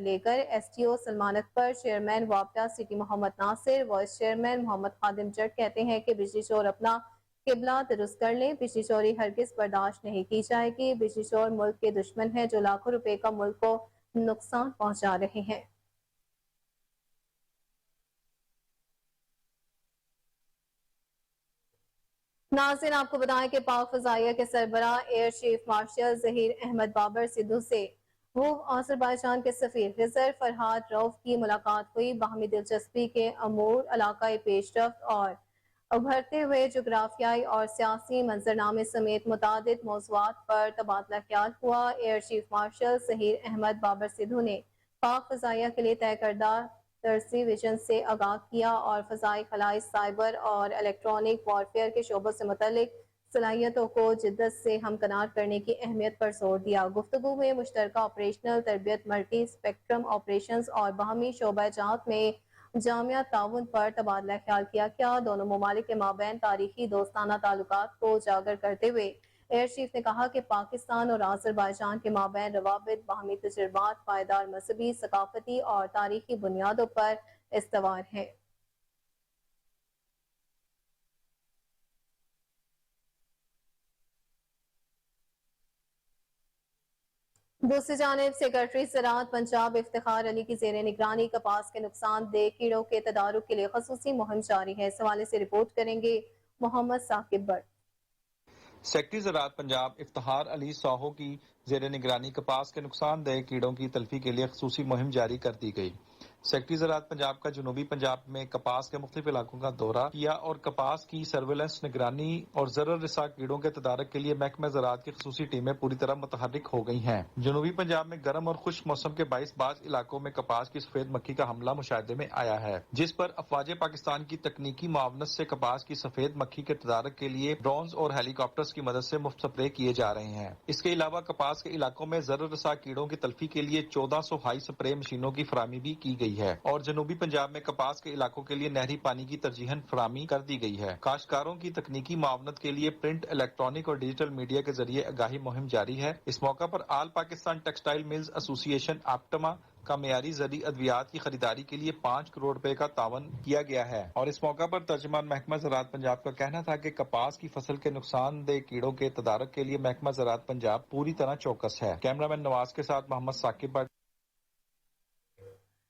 لے کر STO سلمان اکبر، چیئرمین وابٹا سٹی محمد ناصر، وائس چیئرمین محمد خادم جٹ کہتے ہیں کہ بجلی چور اپنا قبلہ درست کر لیں، بجلی چوری ہرگز برداشت نہیں کی جائے گی۔ بجلی چور ملک کے دشمن ہیں جو لاکھوں روپے کا ملک کو نقصان پہنچا رہے ہیں۔ ناظرین آپ کو بتائیں کہ پاک فضائیہ کے سربراہ air chief marshal Zaheer Ahmad Babar Sidhu سے وہ آذربائیجان کے سفیر خضر فرحاد روف کی ملاقات ہوئی۔ باہمی دلچسپی کے امور، علاقائی پیش رفت اور ابھرتے ہوئے جغرافیائی اور سیاسی منظرنامے سمیت متعدد موضوعات پر تبادلہ خیال ہوا۔ Air chief marshal Zaheer Ahmad Babar Sidhu نے پاک فضائیہ کے لیے طے کردہ ترسی ویژن سے آگاہ کیا اور فضائی خلائی، سائبر اور الیکٹرانک وارفیئر کے شعبوں سے متعلق صلاحیتوں کو جدت سے ہمکنار کرنے کی اہمیت پر زور دیا۔ گفتگو میں مشترکہ آپریشنل تربیت، ملٹی اسپیکٹرم آپریشنز اور باہمی شعبہ جات میں جامع تعاون پر تبادلہ خیال کیا گیا۔ دونوں ممالک کے مابین تاریخی دوستانہ تعلقات کو اجاگر کرتے ہوئے ایئر چیف نے کہا کہ پاکستان اور آذربائیجان کے مابین روابط باہمی تجربات، پائیدار مذہبی، ثقافتی اور تاریخی بنیادوں پر استوار ہیں۔ دوسری جانب سیکرٹری زراعت پنجاب افتخار علی کی زیر نگرانی کپاس کے نقصان دہ کیڑوں کے تدارک کے لیے خصوصی مہم جاری ہے۔ اس حوالے سے رپورٹ کریں گے محمد ثاقب بٹ۔ سیکرٹری زراعت پنجاب افتخار علی ساہو کی زیر نگرانی کپاس کے نقصان دہ کیڑوں کی تلفی کے لیے خصوصی مہم جاری کر دی گئی۔ سیکرٹری زراعت پنجاب کا جنوبی پنجاب میں کپاس کے مختلف علاقوں کا دورہ کیا اور کپاس کی سرویلنس، نگرانی اور ضرر رساں کیڑوں کے تدارک کے لیے محکمہ زراعت کی خصوصی ٹیمیں پوری طرح متحرک ہو گئی ہیں۔ جنوبی پنجاب میں گرم اور خشک موسم کے باعث بعض علاقوں میں کپاس کی سفید مکھی کا حملہ مشاہدے میں آیا ہے، جس پر افواج پاکستان کی تکنیکی معاونت سے کپاس کی سفید مکھی کے تدارک کے لیے ڈرونز اور ہیلی کاپٹرز کی مدد سے مفت سپرے کیے جا رہے ہیں۔ اس کے علاوہ کپاس کے علاقوں میں ضرر رساں کیڑوں کی تلفی کے لیے 1400 ہائی سپرے مشینوں کی فراہمی بھی کی گئی ہے اور جنوبی پنجاب میں کپاس کے علاقوں کے لیے نہری پانی کی ترجیحاً فراہمی کر دی گئی ہے۔ کاشتکاروں کی تکنیکی معاونت کے لیے پرنٹ، الیکٹرانک اور ڈیجیٹل میڈیا کے ذریعے آگاہی مہم جاری ہے۔ اس موقع پر آل پاکستان ٹیکسٹائل ملز ایسوسی ایشن آپٹما کا معیاری زرعی ادویات کی خریداری کے لیے 5 کروڑ روپے کا تعاون کیا گیا ہے اور اس موقع پر ترجمان محکمہ زراعت پنجاب کا کہنا تھا کہ کپاس کی فصل کے نقصان دہ کیڑوں کے تدارک کے لیے محکمہ زراعت پنجاب پوری طرح چوکس ہے۔ کیمرامین نواز کے ساتھ محمد ثاقب بٹ۔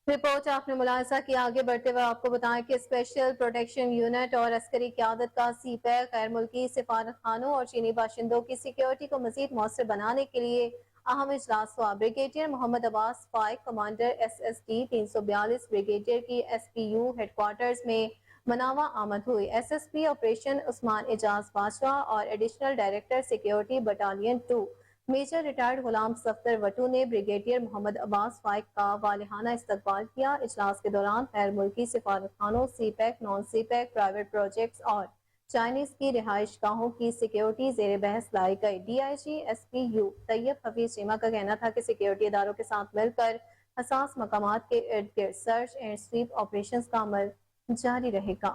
رپورٹ آپ نے ملاحظہ کیا۔ آگے بڑھتے ہوئے آپ کو بتائیں کہ اسپیشل پروٹیکشن یونٹ اور عسکری قیادت کا سی پیک غیر ملکی سفارت خانوں اور چینی باشندوں کی سیکیورٹی کو مزید مؤثر بنانے کے لیے اہم اجلاس ہوا۔ Brigadier Muhammad Abbas Faiq, commander S S D 342 brigadier کی S P U headquarters میں مناوا آمد ہوئی۔ S S P operation Usman Ejaz Badshah اور additional director security battalion 2 major retired Ghulam Safdar وٹو نے بریگیڈیئر محمد عباس فائق کا والہانہ استقبال کیا۔ اجلاس کے دوران غیر ملکی سفارت خانوں، CPEC, non CPEC, private projects اور چائنیز کی رہائش گاہوں کی سیکیورٹی زیر بحث لائی گئی۔ D I G S P U Tayyab Hafeez Cheema کا کہنا تھا کہ سیکیورٹی اداروں کے ساتھ مل کر حساس مقامات کے ارد گرد سرچ اینڈ سویپ آپریشنز کا عمل جاری رہے گا۔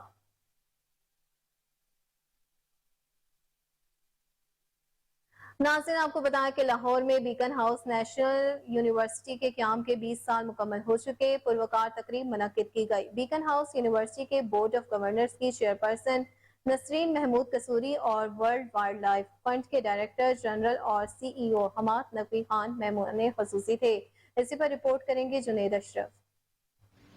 ناظرین، آپ کو بتائیں کہ لاہور میں بیکن ہاؤس نیشنل یونیورسٹی کے قیام کے 20 سال مکمل ہو چکے۔ پروقار تقریب منعقد کی گئی۔ بیکن ہاؤس یونیورسٹی کے بورڈ آف گورنرز کی چیئرپرسن نسرین محمود قصوری اور ورلڈ وائلڈ لائف فنڈ کے ڈائریکٹر جنرل اور سی ای او حماد نقوی خان مہمان خصوصی تھے۔ اسی پر رپورٹ کریں گے Junaid Ashraf.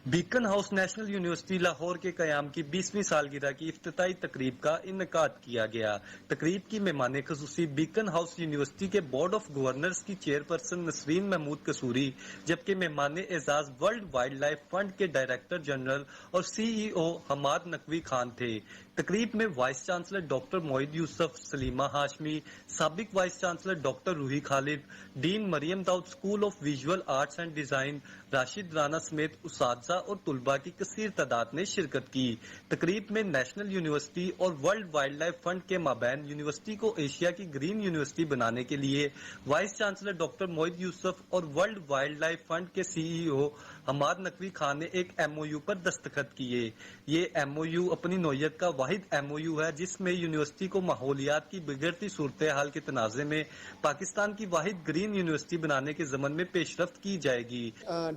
Beaconhouse national university Lahore کے قیام کی 20ویں سالگرہ کی افتتاحی تقریب کا انعقاد کیا گیا۔ تقریب کی مہمان خصوصی بیکن ہاؤس یونیورسٹی کے بورڈ آف گورنرز کی چیئرپرسن نسرین محمود قصوری، جبکہ مہمان اعزاز ورلڈ وائلڈ لائف فنڈ کے ڈائریکٹر جنرل اور سی ای او حماد نقوی خان تھے۔ تقریب میں vice chancellor doctor Moeed Yusuf, Salima Hashmi, سابق vice chancellor doctor Ruhi Khalid, dean Maryam Dawood school of visual arts and design Rashid Rana سمیت اساتذہ اور طلباء کی کثیر تعداد نے شرکت کی۔ تقریب میں نیشنل یونیورسٹی اور ورلڈ وائلڈ لائف فنڈ کے مابین یونیورسٹی کو ایشیا کی گرین یونیورسٹی بنانے کے لیے وائس چانسلر ڈاکٹر معید یوسف اور ورلڈ وائلڈ لائف فنڈ کے سی ای او حماد نقوی خان نے ایک ایم او یو پر دستخط کیے۔ یہ ایم او یو اپنی نوعیت کا واحد ایم او یو ہے جس میں یونیورسٹی کو ماحولیات کی بگڑتی صورتحال کے تناظر میں پاکستان کی واحد گرین یونیورسٹی بنانے کے ضمن میں پیش رفت کی جائے گی۔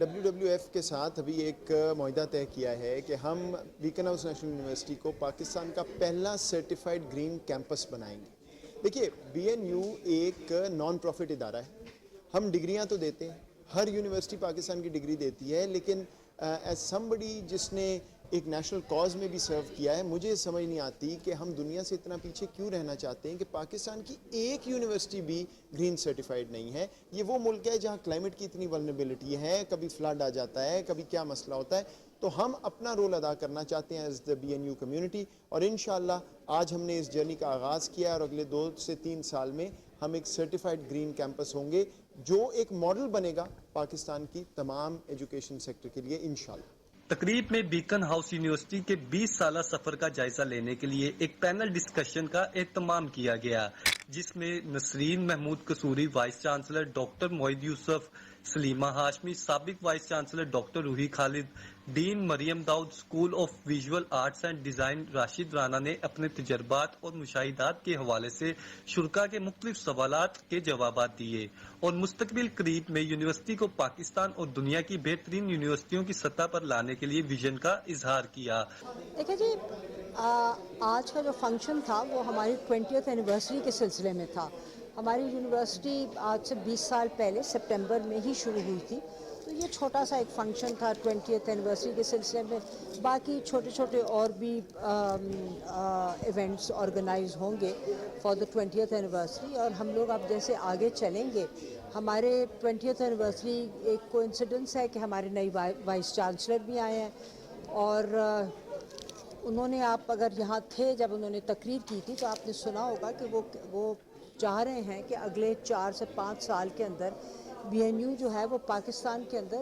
WWF کے ساتھ ابھی ایک معاہدہ طے کیا ہے کہ ہم بیکن ہاؤس نیشنل یونیورسٹی کو پاکستان کا پہلا سرٹیفائڈ گرین کیمپس بنائیں گے۔ دیکھیے، بی این یو ایک نان پروفٹ ادارہ ہے۔ ہم ڈگریاں تو دیتے ہیں، ہر یونیورسٹی پاکستان کی ڈگری دیتی ہے، لیکن ایز سمبڈی جس نے ایک نیشنل کاز میں بھی سرو کیا ہے. مجھے سمجھ نہیں آتی کہ ہم دنیا سے اتنا پیچھے کیوں رہنا چاہتے ہیں کہ پاکستان کی ایک یونیورسٹی بھی گرین سرٹیفائیڈ نہیں ہے. یہ وہ ملک ہے جہاں کلائمیٹ کی اتنی ولنریبلٹی ہے, کبھی فلڈ آ جاتا ہے, کبھی کیا مسئلہ ہوتا ہے. تو ہم اپنا رول ادا کرنا چاہتے ہیں as the B N U community, اور انشاءاللہ آج ہم نے اس جرنی کا آغاز کیا ہے اور اگلے 2 سے 3 سال میں ہم ایک سرٹیفائیڈ گرین کیمپس ہوں گے جو ایک ماڈل بنے گا پاکستان کی تمام ایجوکیشن سیکٹر کے لیے انشاءاللہ. تقریب میں بیکن ہاؤس یونیورسٹی کے 20 سالہ سفر کا جائزہ لینے کے لیے ایک پینل ڈسکشن کا اہتمام کیا گیا, جس میں Nasreen Mahmood Kasuri vice chancellor, doctor Moeed Yusuf, Salima Hashmi سابق vice chancellor, doctor Ruhi Khalid, dean Maryam Dawood school of visual arts and design Rashid Rana نے اپنے تجربات اور مشاہدات کے حوالے سے شرکاء کے مختلف سوالات کے جوابات دیے اور مستقبل قریب میں یونیورسٹی کو پاکستان اور دنیا کی بہترین یونیورسٹیوں کی سطح پر لانے کے لیے ویژن کا اظہار کیا. دیکھیں جی, آج کا جو فنکشن تھا وہ ہماری 20th اینیورسری کے سلسلے میں تھا. ہماری یونیورسٹی آج سے 20 سال پہلے سپٹمبر میں ہی شروع ہوئی تھی, تو یہ چھوٹا سا ایک فنکشن تھا 20th اینیورسری کے سلسلے میں. باقی چھوٹے چھوٹے اور بھی ایونٹس آرگنائز ہوں گے فار دا 20th اینیورسری, اور ہم لوگ اب جیسے آگے چلیں گے. ہمارے 20th اینیورسری ایک کوئنسیڈنس ہے کہ ہمارے نئی وائس چانسلر بھی آئے ہیں, اور انہوں نے, آپ اگر یہاں تھے جب انہوں نے تقریر کی تھی تو آپ نے سنا ہوگا کہ وہ چاہ رہے ہیں کہ اگلے 4 سے 5 سال کے اندر بی این یو جو ہے وہ پاکستان کے اندر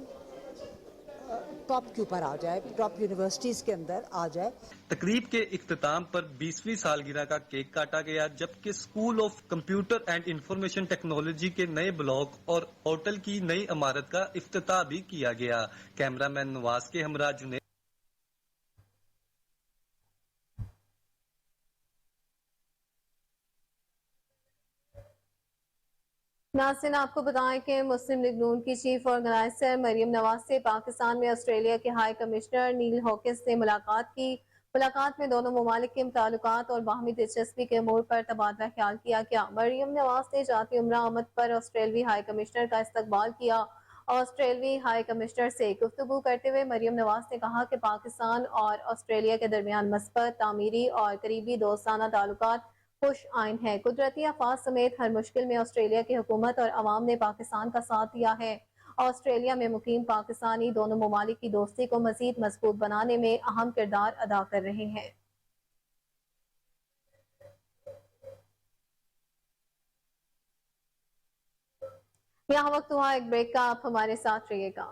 ٹاپ کے اوپر آ جائے, ٹاپ یونیورسٹیز کے اندر آ جائے. تقریب کے اختتام پر 20ویں سالگرہ کا کیک کاٹا گیا, جبکہ school of computer and information technology کے نئے بلاک اور ہوٹل کی نئی عمارت کا افتتاح بھی کیا گیا. کیمرہ مین نواز کے ہمراہ جنید. ناظرین, آپ کو بتائیں کہ مسلم لیگ نون کی چیف آرگنائزر مریم نواز سے پاکستان میں آسٹریلیا کے ہائی کمشنر نیل ہاکنس نے ملاقات کی. ملاقات میں دونوں ممالک کے تعلقات اور باہمی دلچسپی کے امور پر تبادلہ خیال کیا گیا. مریم نواز نے ذاتی عمرہ آمد پر آسٹریلوی ہائی کمشنر کا استقبال کیا. آسٹریلوی ہائی کمشنر سے گفتگو کرتے ہوئے مریم نواز نے کہا کہ پاکستان اور آسٹریلیا کے درمیان مثبت, تعمیری اور قریبی دوستانہ تعلقات خوش آئند ہے. قدرتی آفات سمیت ہر مشکل میں آسٹریلیا کی حکومت اور عوام نے پاکستان کا ساتھ دیا ہے. آسٹریلیا میں مقیم پاکستانی دونوں ممالک کی دوستی کو مزید مضبوط بنانے میں اہم کردار ادا کر رہے ہیں. یہاں وقت ہوا ایک بریک کا, آپ ہمارے ساتھ رہیے گا.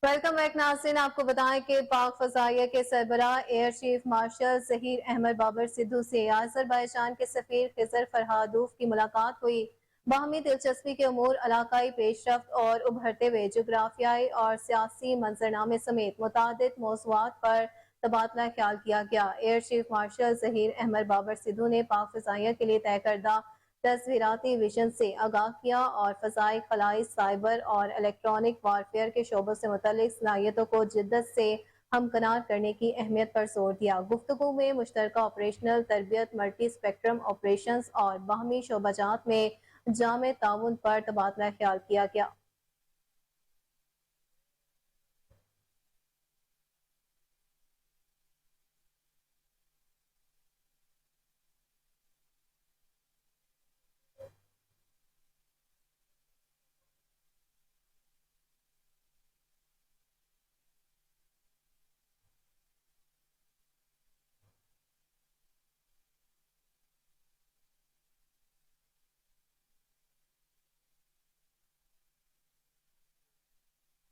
ویلکم بیک ناظرین, آپ کو بتائیں کہ پاک فضائیہ کے سربراہ air chief marshal Zaheer Ahmad Babar Sidhu سے آذربائیجان کے سفیر خضر فرہادوف کی ملاقات ہوئی. باہمی دلچسپی کے امور, علاقائی پیش رفت اور ابھرتے ہوئے جغرافیائی اور سیاسی منظرنامے سمیت متعدد موضوعات پر تبادلہ خیال کیا گیا. Air chief marshal Zaheer Ahmad Babar Sidhu نے پاک فضائیہ کے لیے طے کردہ تصویراتی ویژن سے آگاہ کیا اور فضائی, خلائی, سائبر اور الیکٹرانک وارفیئر کے شعبوں سے متعلق صلاحیتوں کو جدت سے ہمکنار کرنے کی اہمیت پر زور دیا. گفتگو میں مشترکہ آپریشنل تربیت, ملٹی اسپیکٹرم آپریشنز اور باہمی شعبہ جات میں جامع تعاون پر تبادلہ خیال کیا گیا.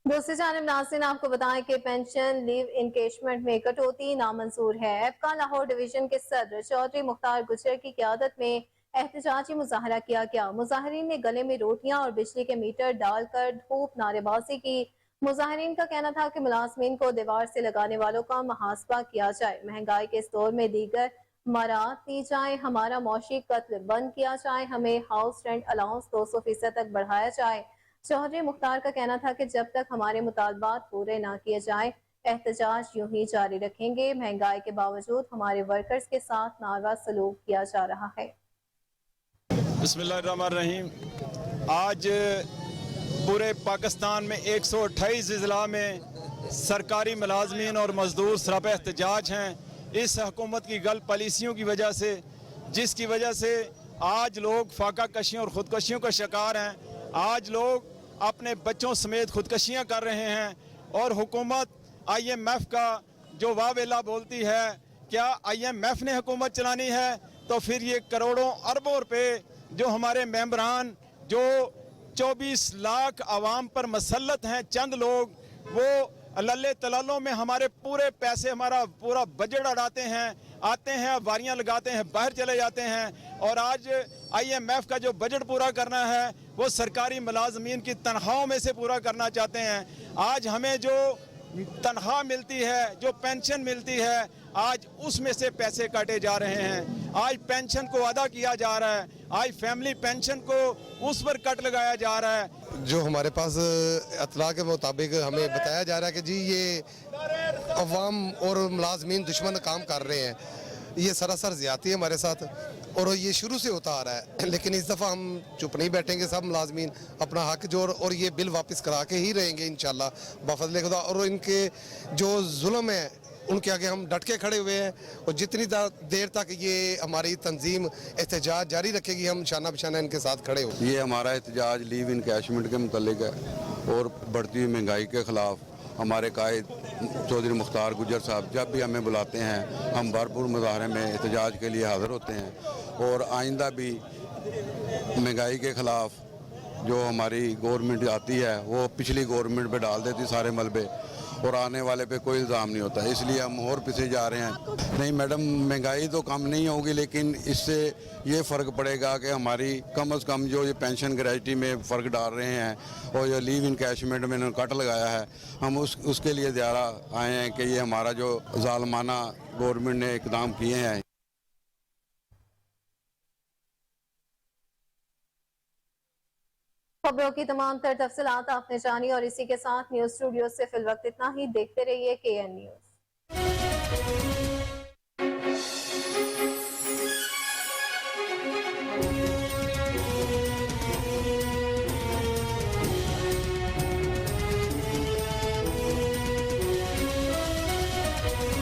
دوسری جانب ناظرین, آپ کو بتائیں کہ پینشن لیو انکیشمنٹ میں کٹوتی نامنظور ہے. ایپکا لاہور ڈویژن کے صدر چودھری مختار گجر کی قیادت میں احتجاجی مظاہرہ کیا گیا. مظاہرین نے گلے میں روٹیاں اور بجلی کے میٹر ڈال کر دھوپ نعرے بازی کی. مظاہرین کا کہنا تھا کہ ملازمین کو دیوار سے لگانے والوں کا محاسبہ کیا جائے، مہنگائی کے اس دور میں دیگر مراعات دی جائیں، ہمارا معاشی قتل بند کیا جائے، ہمیں ہاؤس رینٹ الاؤنس 200% تک بڑھایا جائے۔ چودھری مختار کا کہنا تھا کہ جب تک ہمارے مطالبات پورے نہ کیے جائیں احتجاج یوں ہی جاری رکھیں گے۔ مہنگائی کے باوجود ہمارے ورکرز کے ساتھ ناروا سلوک کیا جا رہا ہے۔ بسم اللہ الرحمن الرحیم۔ آج پورے پاکستان میں 128 اضلاع میں سرکاری ملازمین اور مزدور سراپا احتجاج ہیں اس حکومت کی غلط پالیسیوں کی وجہ سے، جس کی وجہ سے آج لوگ فاقہ کشیوں اور خودکشیوں کا شکار ہیں۔ آج لوگ اپنے بچوں سمیت خودکشیاں کر رہے ہیں اور حکومت IMF کا جو واویلا بولتی ہے، کیا IMF نے حکومت چلانی ہے تو پھر یہ کروڑوں اربوں روپے جو ہمارے ممبران جو 24 لاکھ عوام پر مسلط ہیں چند لوگ، وہ للے تلالوں میں ہمارے پورے پیسے، ہمارا پورا بجٹ اڑاتے ہیں، آتے ہیں واریاں لگاتے ہیں، باہر چلے جاتے ہیں۔ اور آج IMF کا جو بجٹ پورا کرنا ہے وہ سرکاری ملازمین کی تنخواہوں میں سے پورا کرنا چاہتے ہیں۔ آج ہمیں جو تنخواہ ملتی ہے، جو پینشن ملتی ہے، آج اس میں سے پیسے کاٹے جا رہے ہیں۔ آج پینشن کو ادا کیا جا رہا ہے، آج فیملی پینشن کو اس پر کٹ لگایا جا رہا ہے۔ جو ہمارے پاس اطلاع کے مطابق ہمیں بتایا جا رہا ہے کہ جی یہ عوام اور ملازمین دشمن کام کر رہے ہیں، یہ سراسر زیادتی ہے ہمارے ساتھ اور یہ شروع سے ہوتا آ رہا ہے، لیکن اس دفعہ ہم چپ نہیں بیٹھیں گے، سب ملازمین اپنا حق جوڑ اور یہ بل واپس کرا کے ہی رہیں گے انشاءاللہ بفضل خدا۔ اور ان کے جو ظلم ہے ان کے آگے ہم ڈٹ کے کھڑے ہوئے ہیں اور جتنی دیر تک یہ ہماری تنظیم احتجاج جاری رکھے گی ہم شانہ بشانہ ان کے ساتھ کھڑے ہوں۔ یہ ہمارا احتجاج لیو انکیشمنٹ کے متعلق ہے اور بڑھتی ہوئی مہنگائی کے خلاف۔ ہمارے قائد چودھری مختار گجر صاحب جب بھی ہمیں بلاتے ہیں ہم بھرپور مظاہرے میں احتجاج کے لیے حاضر ہوتے ہیں، اور آئندہ بھی مہنگائی کے خلاف جو ہماری گورنمنٹ آتی ہے وہ پچھلی گورنمنٹ پہ ڈال دیتی سارے ملبے، اور آنے والے پہ کوئی الزام نہیں ہوتا، اس لیے ہم اور پیچھے جا رہے ہیں۔ نہیں میڈم، مہنگائی تو کم نہیں ہوگی، لیکن اس سے یہ فرق پڑے گا کہ ہماری کم از کم جو یہ پینشن گریجویٹی میں فرق ڈال رہے ہیں اور یہ لیو انکیشمنٹ میں انہوں نے کٹ لگایا ہے، ہم اس کے لیے زیادہ آئے ہیں کہ یہ ہمارا جو ظالمانہ گورنمنٹ نے اقدام کیے ہیں۔ خبروں کی تمام تر تفصیلات آپ نے جانی اور اسی کے ساتھ نیوز اسٹوڈیو سے فی الوقت اتنا ہی۔ دیکھتے رہیے KN نیوز۔